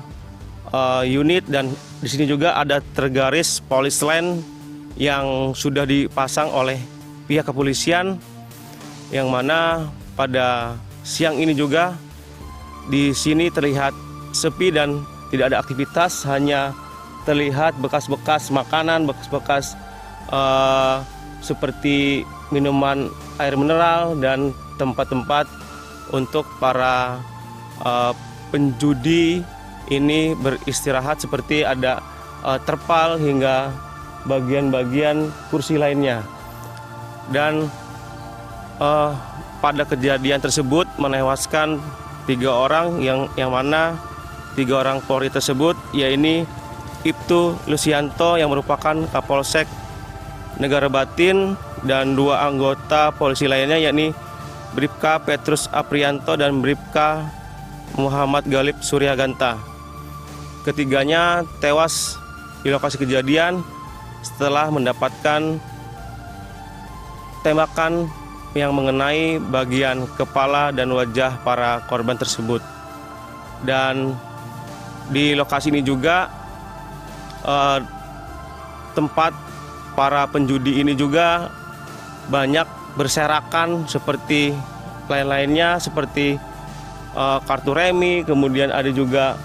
unit, dan di sini juga ada tergaris polis line yang sudah dipasang oleh pihak kepolisian, yang mana pada siang ini juga di sini terlihat sepi dan tidak ada aktivitas, hanya terlihat bekas-bekas makanan, bekas-bekas seperti minuman air mineral dan tempat-tempat untuk para penjudi ini beristirahat, seperti ada terpal hingga bagian-bagian kursi lainnya. Dan pada kejadian tersebut menewaskan 3 orang yang mana 3 orang Polri tersebut, yaitu Ibtu Lusianto yang merupakan Kapolsek Negara Batin, dan 2 anggota polisi lainnya, yakni Bribka Petrus Aprianto dan Bribka Muhammad Galib Suryaganta. Ketiganya tewas di lokasi kejadian setelah mendapatkan tembakan yang mengenai bagian kepala dan wajah para korban tersebut. Dan di lokasi ini juga tempat para penjudi ini juga banyak berserakan seperti lain-lainnya, seperti kartu remi, kemudian ada juga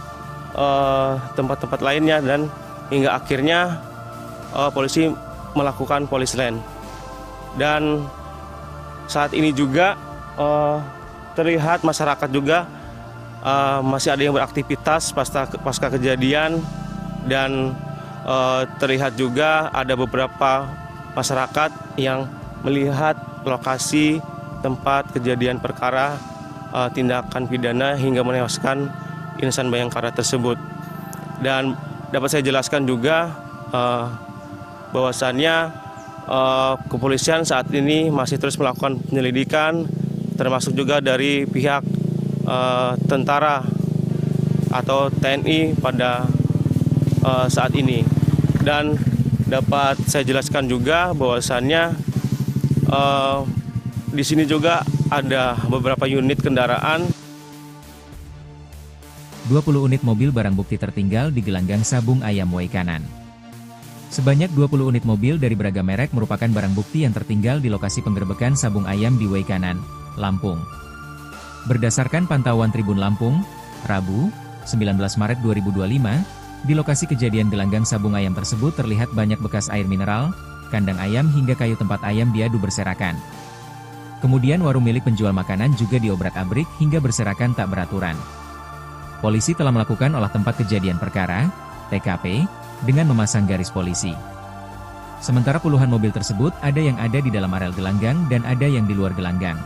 tempat-tempat lainnya, dan hingga akhirnya polisi melakukan polis line. Dan saat ini juga terlihat masyarakat juga masih ada yang beraktivitas pasca kejadian, dan terlihat juga ada beberapa masyarakat yang melihat lokasi tempat kejadian perkara tindakan pidana hingga menewaskan Insan Bayangkara tersebut. Dan dapat saya jelaskan juga bahwasannya kepolisian saat ini masih terus melakukan penyelidikan, termasuk juga dari pihak tentara atau TNI pada saat ini. Dan dapat saya jelaskan juga bahwasannya di sini juga ada beberapa unit kendaraan. 20 unit mobil barang bukti tertinggal di gelanggang sabung ayam Waikanan. Sebanyak 20 unit mobil dari beragam merek merupakan barang bukti yang tertinggal di lokasi penggerbekan sabung ayam di Waikanan, Lampung. Berdasarkan pantauan Tribun Lampung, Rabu, 19 Maret 2025, di lokasi kejadian gelanggang sabung ayam tersebut terlihat banyak bekas air mineral, kandang ayam hingga kayu tempat ayam diadu berserakan. Kemudian warung milik penjual makanan juga diobrak-abrik hingga berserakan tak beraturan. Polisi telah melakukan olah tempat kejadian perkara, TKP, dengan memasang garis polisi. Sementara puluhan mobil tersebut ada yang ada di dalam areal gelanggang dan ada yang di luar gelanggang.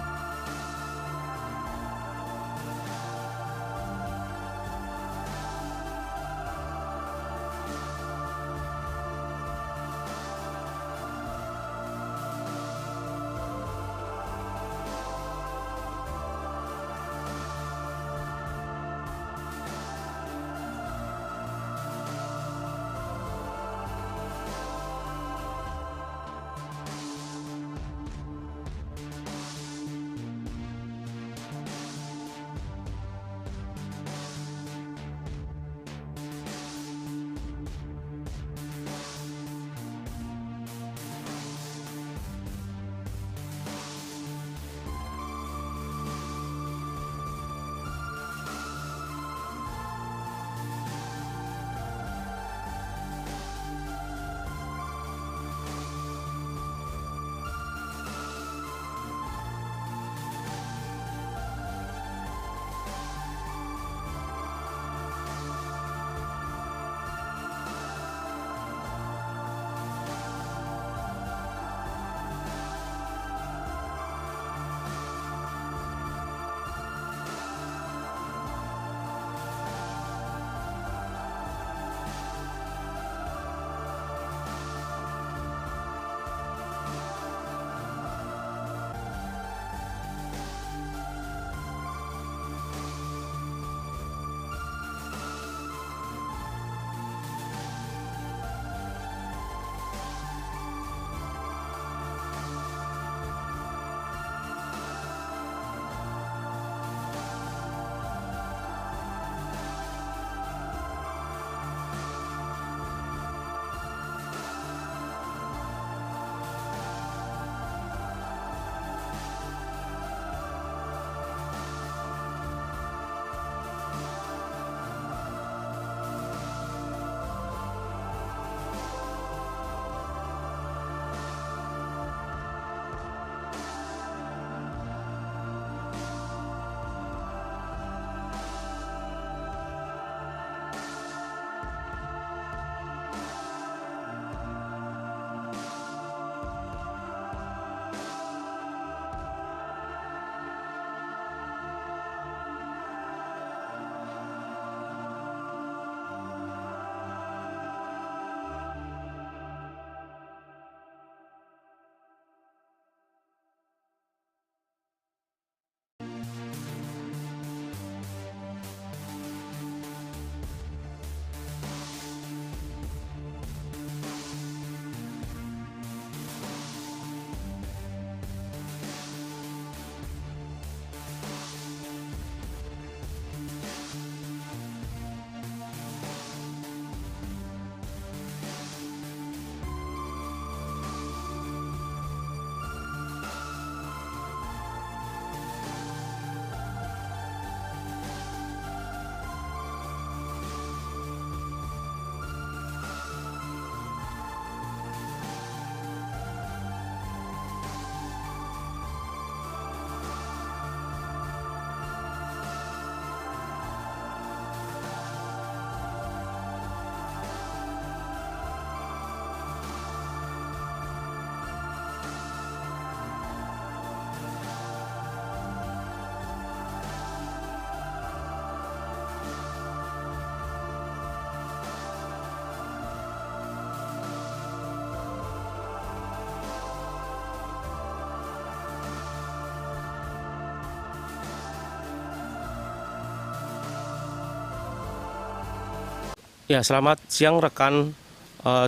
Ya, selamat siang rekan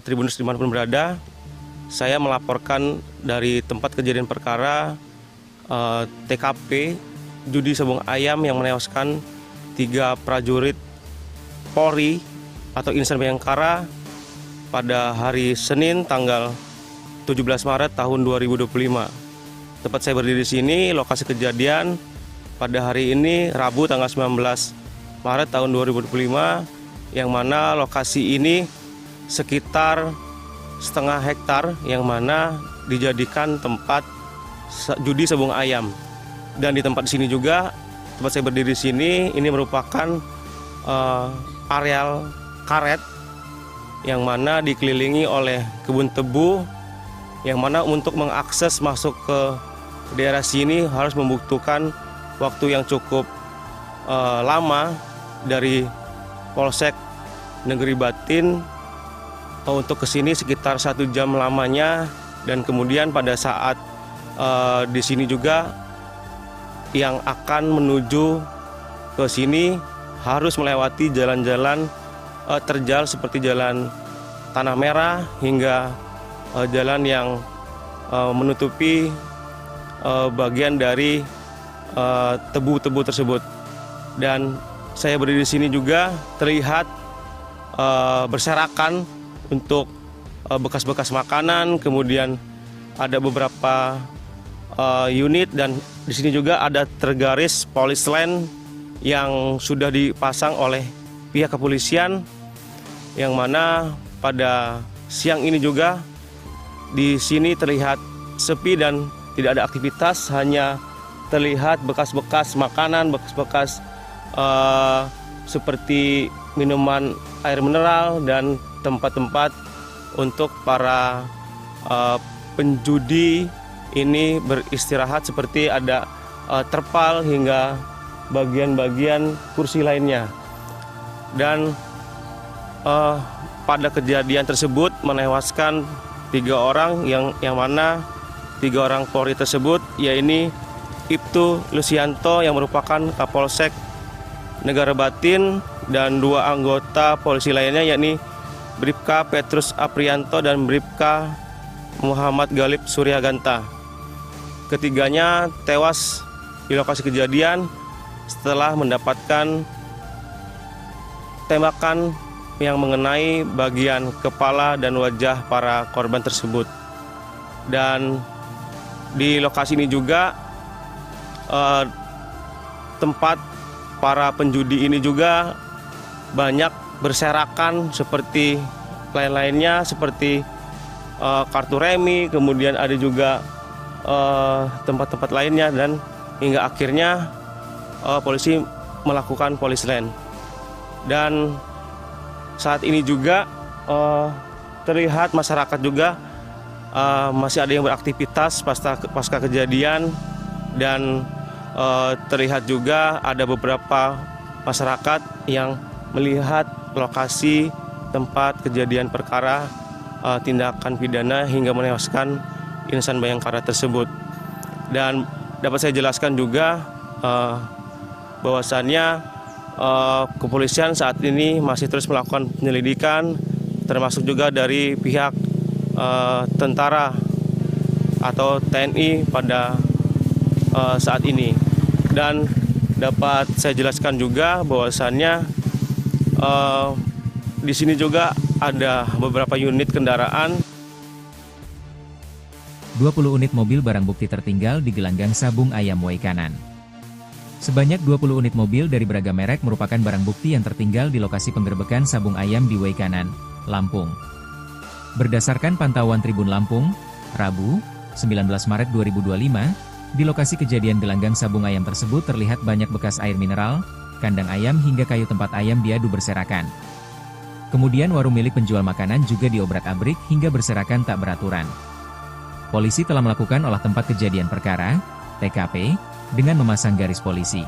Tribuners dimanapun berada. Saya melaporkan dari tempat kejadian perkara TKP judi sabung ayam yang menewaskan 3 prajurit Polri atau Insan Bayangkara pada hari Senin tanggal 17 Maret tahun 2025. Tempat saya berdiri di sini, lokasi kejadian pada hari ini Rabu tanggal 19 Maret tahun 2025, yang mana lokasi ini sekitar setengah hektar yang mana dijadikan tempat judi sabung ayam. Dan di tempat sini juga, tempat saya berdiri di sini, ini merupakan areal karet yang mana dikelilingi oleh kebun tebu, yang mana untuk mengakses masuk ke daerah sini harus membutuhkan waktu yang cukup lama dari Polsek Negeri Batin untuk kesini sekitar 1 jam lamanya. Dan kemudian pada saat di sini juga yang akan menuju ke sini harus melewati jalan-jalan terjal seperti jalan Tanah Merah hingga jalan yang menutupi bagian dari tebu-tebu tersebut. Dan saya berdiri di sini juga terlihat berserakan untuk bekas-bekas makanan, kemudian ada beberapa unit, dan di sini juga ada tergaris polis line yang sudah dipasang oleh pihak kepolisian, yang mana pada siang ini juga di sini terlihat sepi dan tidak ada aktivitas, hanya terlihat bekas-bekas makanan, bekas-bekas seperti minuman air mineral dan tempat-tempat untuk para penjudi ini beristirahat, seperti ada terpal hingga bagian-bagian kursi lainnya. Dan pada kejadian tersebut menewaskan 3 orang yang mana 3 orang Polri tersebut, yaitu Ibtu Lusianto yang merupakan Kapolsek Negara Batin, dan 2 anggota polisi lainnya, yakni Bribka Petrus Aprianto dan Bribka Muhammad Galib Suryaganta. Ketiganya tewas di lokasi kejadian setelah mendapatkan tembakan yang mengenai bagian kepala dan wajah para korban tersebut. Dan di lokasi ini juga tempat para penjudi ini juga banyak berserakan seperti lain-lainnya, seperti kartu remi, kemudian ada juga tempat-tempat lainnya, dan hingga akhirnya polisi melakukan polis line. Dan saat ini juga terlihat masyarakat juga masih ada yang beraktivitas pasca kejadian, dan terlihat juga ada beberapa masyarakat yang melihat lokasi tempat kejadian perkara tindakan pidana hingga menewaskan Insan Bayangkara tersebut. Dan dapat saya jelaskan juga bahwasannya kepolisian saat ini masih terus melakukan penyelidikan, termasuk juga dari pihak tentara atau TNI pada saat ini. Dan dapat saya jelaskan juga bahwasannya di sini juga ada beberapa unit kendaraan. 20 unit mobil barang bukti tertinggal di gelanggang sabung ayam Waikanan. Sebanyak 20 unit mobil dari beragam merek merupakan barang bukti yang tertinggal di lokasi penggerbekan sabung ayam di Waikanan, Lampung. Berdasarkan pantauan Tribun Lampung, Rabu, 19 Maret 2025, di lokasi kejadian gelanggang sabung ayam tersebut terlihat banyak bekas air mineral, kandang ayam hingga kayu tempat ayam diadu berserakan. Kemudian warung milik penjual makanan juga diobrak-abrik hingga berserakan tak beraturan. Polisi telah melakukan olah tempat kejadian perkara, TKP, dengan memasang garis polisi.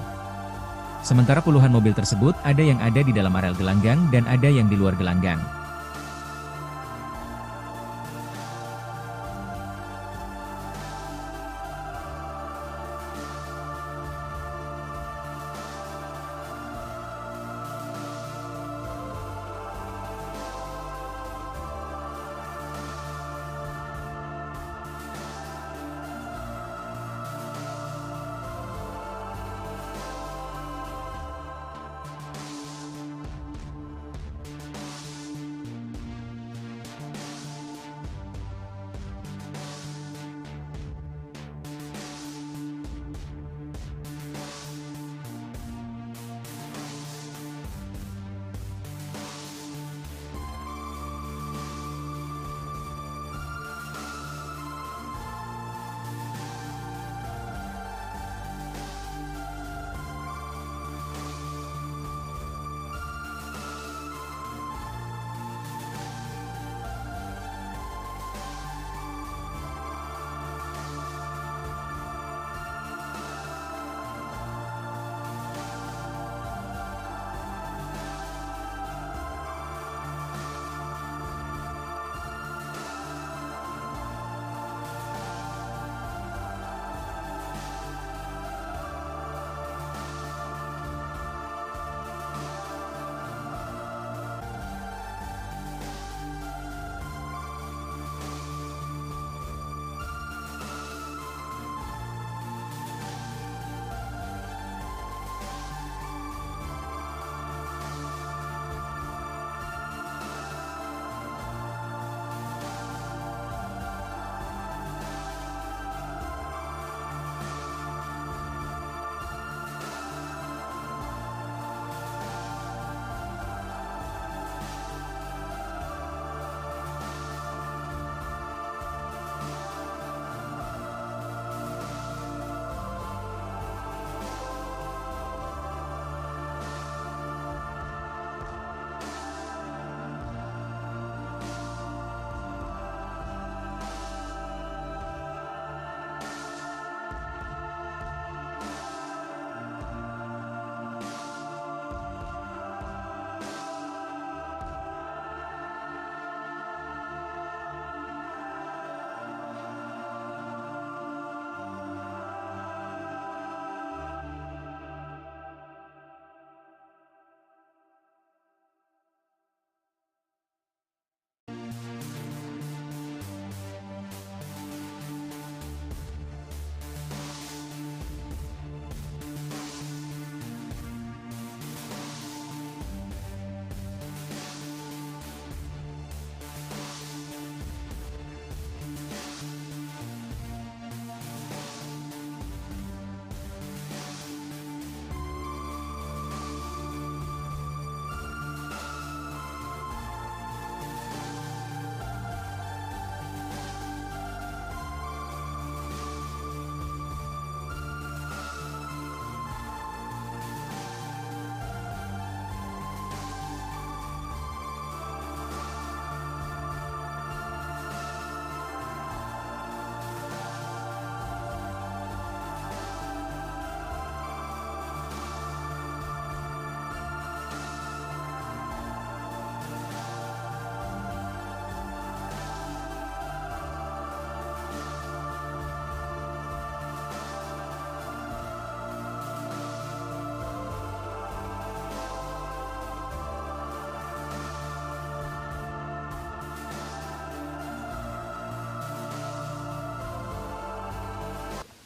Sementara puluhan mobil tersebut ada yang ada di dalam areal gelanggang dan ada yang di luar gelanggang.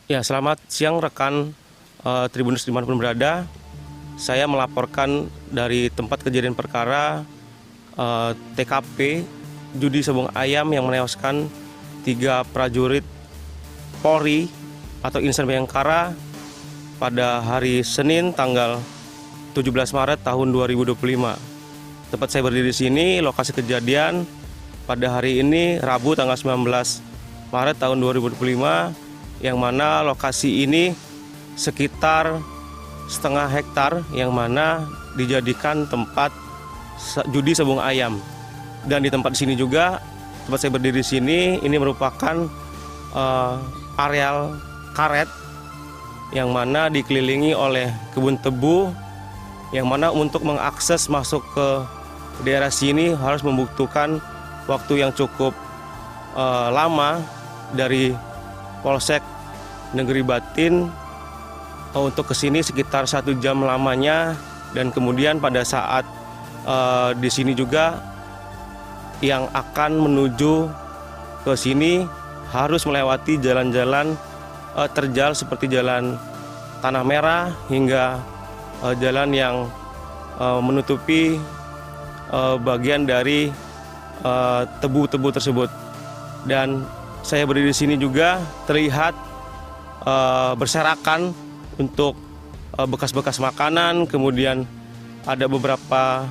Ya, selamat siang rekan Tribuners dimanapun berada. Saya melaporkan dari tempat kejadian perkara TKP judi sabung ayam yang menewaskan 3 prajurit Polri atau Insan Bayangkara pada hari Senin tanggal 17 Maret tahun 2025. Tempat saya berdiri di sini, lokasi kejadian pada hari ini Rabu tanggal 19 Maret tahun 2025, yang mana lokasi ini sekitar setengah hektar yang mana dijadikan tempat judi sabung ayam. Dan di tempat sini juga, tempat saya berdiri di sini, ini merupakan areal karet yang mana dikelilingi oleh kebun tebu, yang mana untuk mengakses masuk ke daerah sini harus membutuhkan waktu yang cukup lama dari Polsek Negeri Batin untuk kesini sekitar 1 jam lamanya. Dan kemudian pada saat di sini juga yang akan menuju ke sini harus melewati jalan-jalan terjal seperti jalan Tanah Merah hingga jalan yang menutupi bagian dari tebu-tebu tersebut. Dan saya berdiri di sini juga terlihat berserakan untuk bekas-bekas makanan, kemudian ada beberapa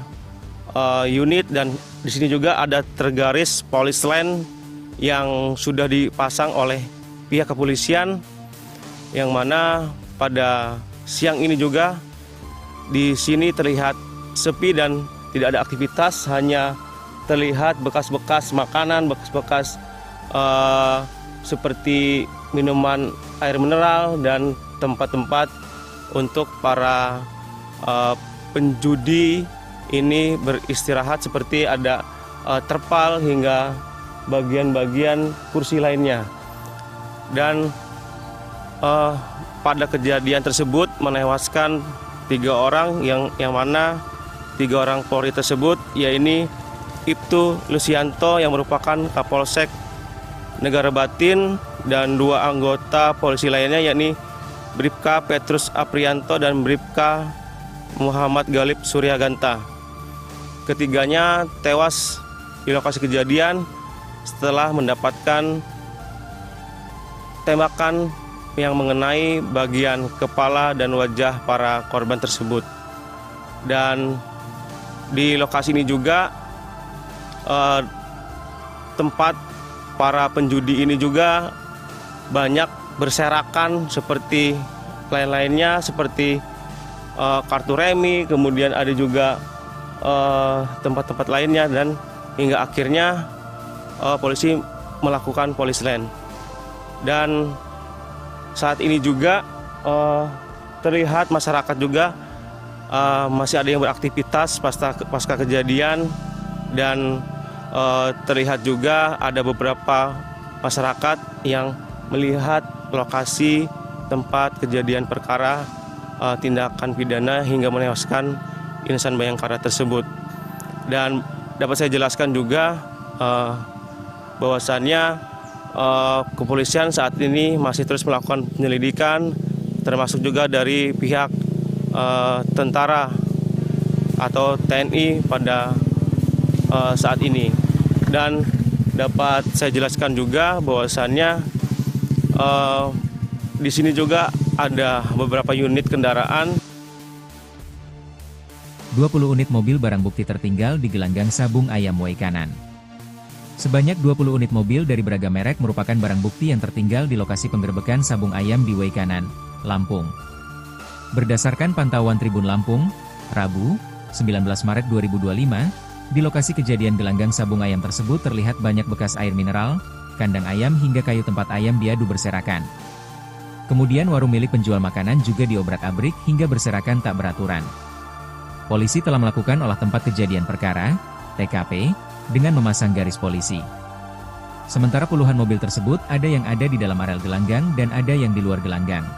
unit, dan di sini juga ada tergaris polis line yang sudah dipasang oleh pihak kepolisian, yang mana pada siang ini juga di sini terlihat sepi dan tidak ada aktivitas, hanya terlihat bekas-bekas makanan, bekas-bekas seperti minuman air mineral dan tempat-tempat untuk para penjudi ini beristirahat, seperti ada terpal hingga bagian-bagian kursi lainnya. Dan pada kejadian tersebut menewaskan 3 orang yang mana 3 orang Polri tersebut, yaitu Ibtu Lusianto yang merupakan Kapolsek Negara Batin, dan 2 anggota polisi lainnya, yakni Bribka Petrus Aprianto dan Bribka Muhammad Galib Suryaganta. Ketiganya tewas di lokasi kejadian setelah mendapatkan tembakan yang mengenai bagian kepala dan wajah para korban tersebut. Dan di lokasi ini juga tempat para penjudi ini juga banyak berserakan seperti lain-lainnya, seperti kartu remi, kemudian ada juga tempat-tempat lainnya, dan hingga akhirnya polisi melakukan polis line. Dan saat ini juga terlihat masyarakat juga masih ada yang beraktivitas pasca kejadian, dan terlihat juga ada beberapa masyarakat yang melihat lokasi tempat kejadian perkara tindakan pidana hingga menewaskan Insan Bayangkara tersebut. Dan dapat saya jelaskan juga bahwasannya kepolisian saat ini masih terus melakukan penyelidikan, termasuk juga dari pihak tentara atau TNI pada saat ini. Dan dapat saya jelaskan juga bahwasannya di sini juga ada beberapa unit kendaraan. 20 unit mobil barang bukti tertinggal di gelanggang sabung ayam Waikanan. Sebanyak 20 unit mobil dari beragam merek merupakan barang bukti yang tertinggal di lokasi penggerbekan sabung ayam di Waikanan, Lampung. Berdasarkan pantauan Tribun Lampung, Rabu, 19 Maret 2025, di lokasi kejadian gelanggang sabung ayam tersebut terlihat banyak bekas air mineral, kandang ayam hingga kayu tempat ayam diadu berserakan. Kemudian warung milik penjual makanan juga diobrak-abrik hingga berserakan tak beraturan. Polisi telah melakukan olah tempat kejadian perkara, TKP, dengan memasang garis polisi. Sementara puluhan mobil tersebut ada yang ada di dalam areal gelanggang dan ada yang di luar gelanggang.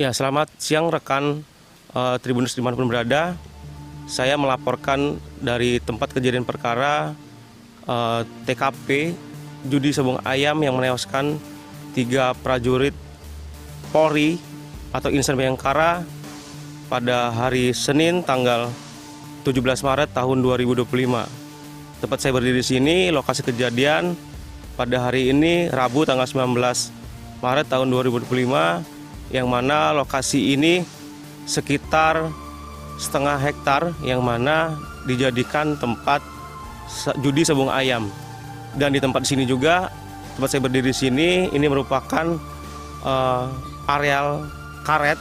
Ya, selamat siang rekan Tribuners dimanapun berada. Saya melaporkan dari tempat kejadian perkara TKP judi sabung ayam yang menewaskan 3 prajurit Polri atau Insan Bayangkara pada hari Senin tanggal 17 Maret tahun 2025. Tempat saya berdiri di sini, lokasi kejadian pada hari ini Rabu tanggal 19 Maret tahun 2025, yang mana lokasi ini sekitar setengah hektar yang mana dijadikan tempat judi sabung ayam. Dan di tempat sini juga, tempat saya berdiri di sini, ini merupakan areal karet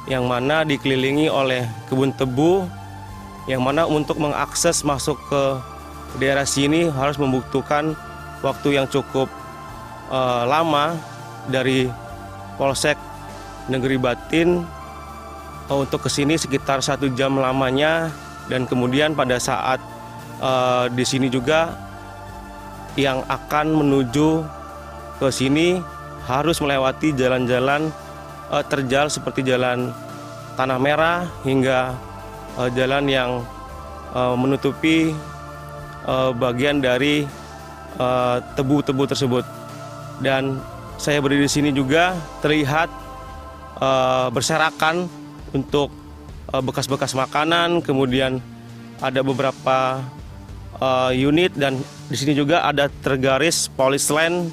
yang mana dikelilingi oleh kebun tebu, yang mana untuk mengakses masuk ke daerah sini harus membutuhkan waktu yang cukup lama dari Polsek Negeri Batin untuk kesini sekitar 1 jam lamanya. Dan kemudian pada saat di sini juga yang akan menuju ke sini harus melewati jalan-jalan terjal seperti jalan Tanah Merah hingga jalan yang menutupi bagian dari tebu-tebu tersebut. Dan saya berdiri di sini juga terlihat berserakan untuk bekas-bekas makanan, kemudian ada beberapa unit, dan di sini juga ada tergaris polis line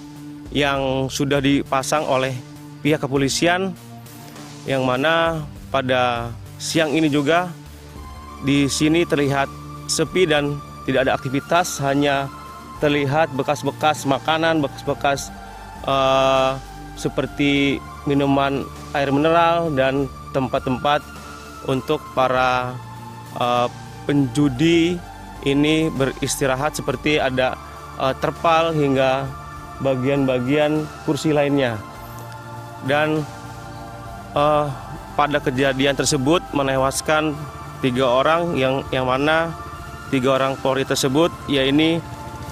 yang sudah dipasang oleh pihak kepolisian, yang mana pada siang ini juga di sini terlihat sepi dan tidak ada aktivitas, hanya terlihat bekas-bekas makanan, bekas-bekas seperti minuman air mineral dan tempat-tempat untuk para penjudi ini beristirahat, seperti ada terpal hingga bagian-bagian kursi lainnya. Dan pada kejadian tersebut menewaskan 3 orang yang mana 3 orang Polri tersebut, yaitu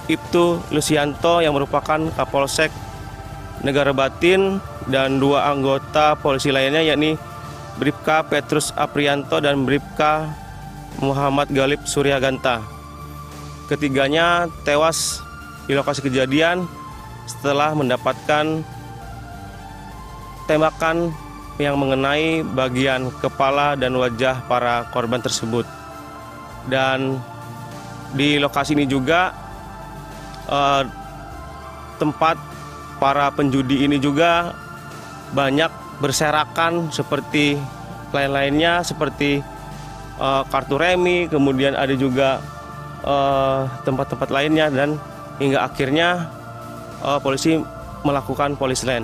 Ibtu Lusianto yang merupakan Kapolsek Negara Batin, dan 2 anggota polisi lainnya, yakni Bribka Petrus Aprianto dan Bribka Muhammad Galib Suryaganta. Ketiganya tewas di lokasi kejadian setelah mendapatkan tembakan yang mengenai bagian kepala dan wajah para korban tersebut. Dan di lokasi ini juga tempat para penjudi ini juga banyak berserakan seperti lain-lainnya, seperti kartu remi, kemudian ada juga tempat-tempat lainnya, dan hingga akhirnya polisi melakukan polis line.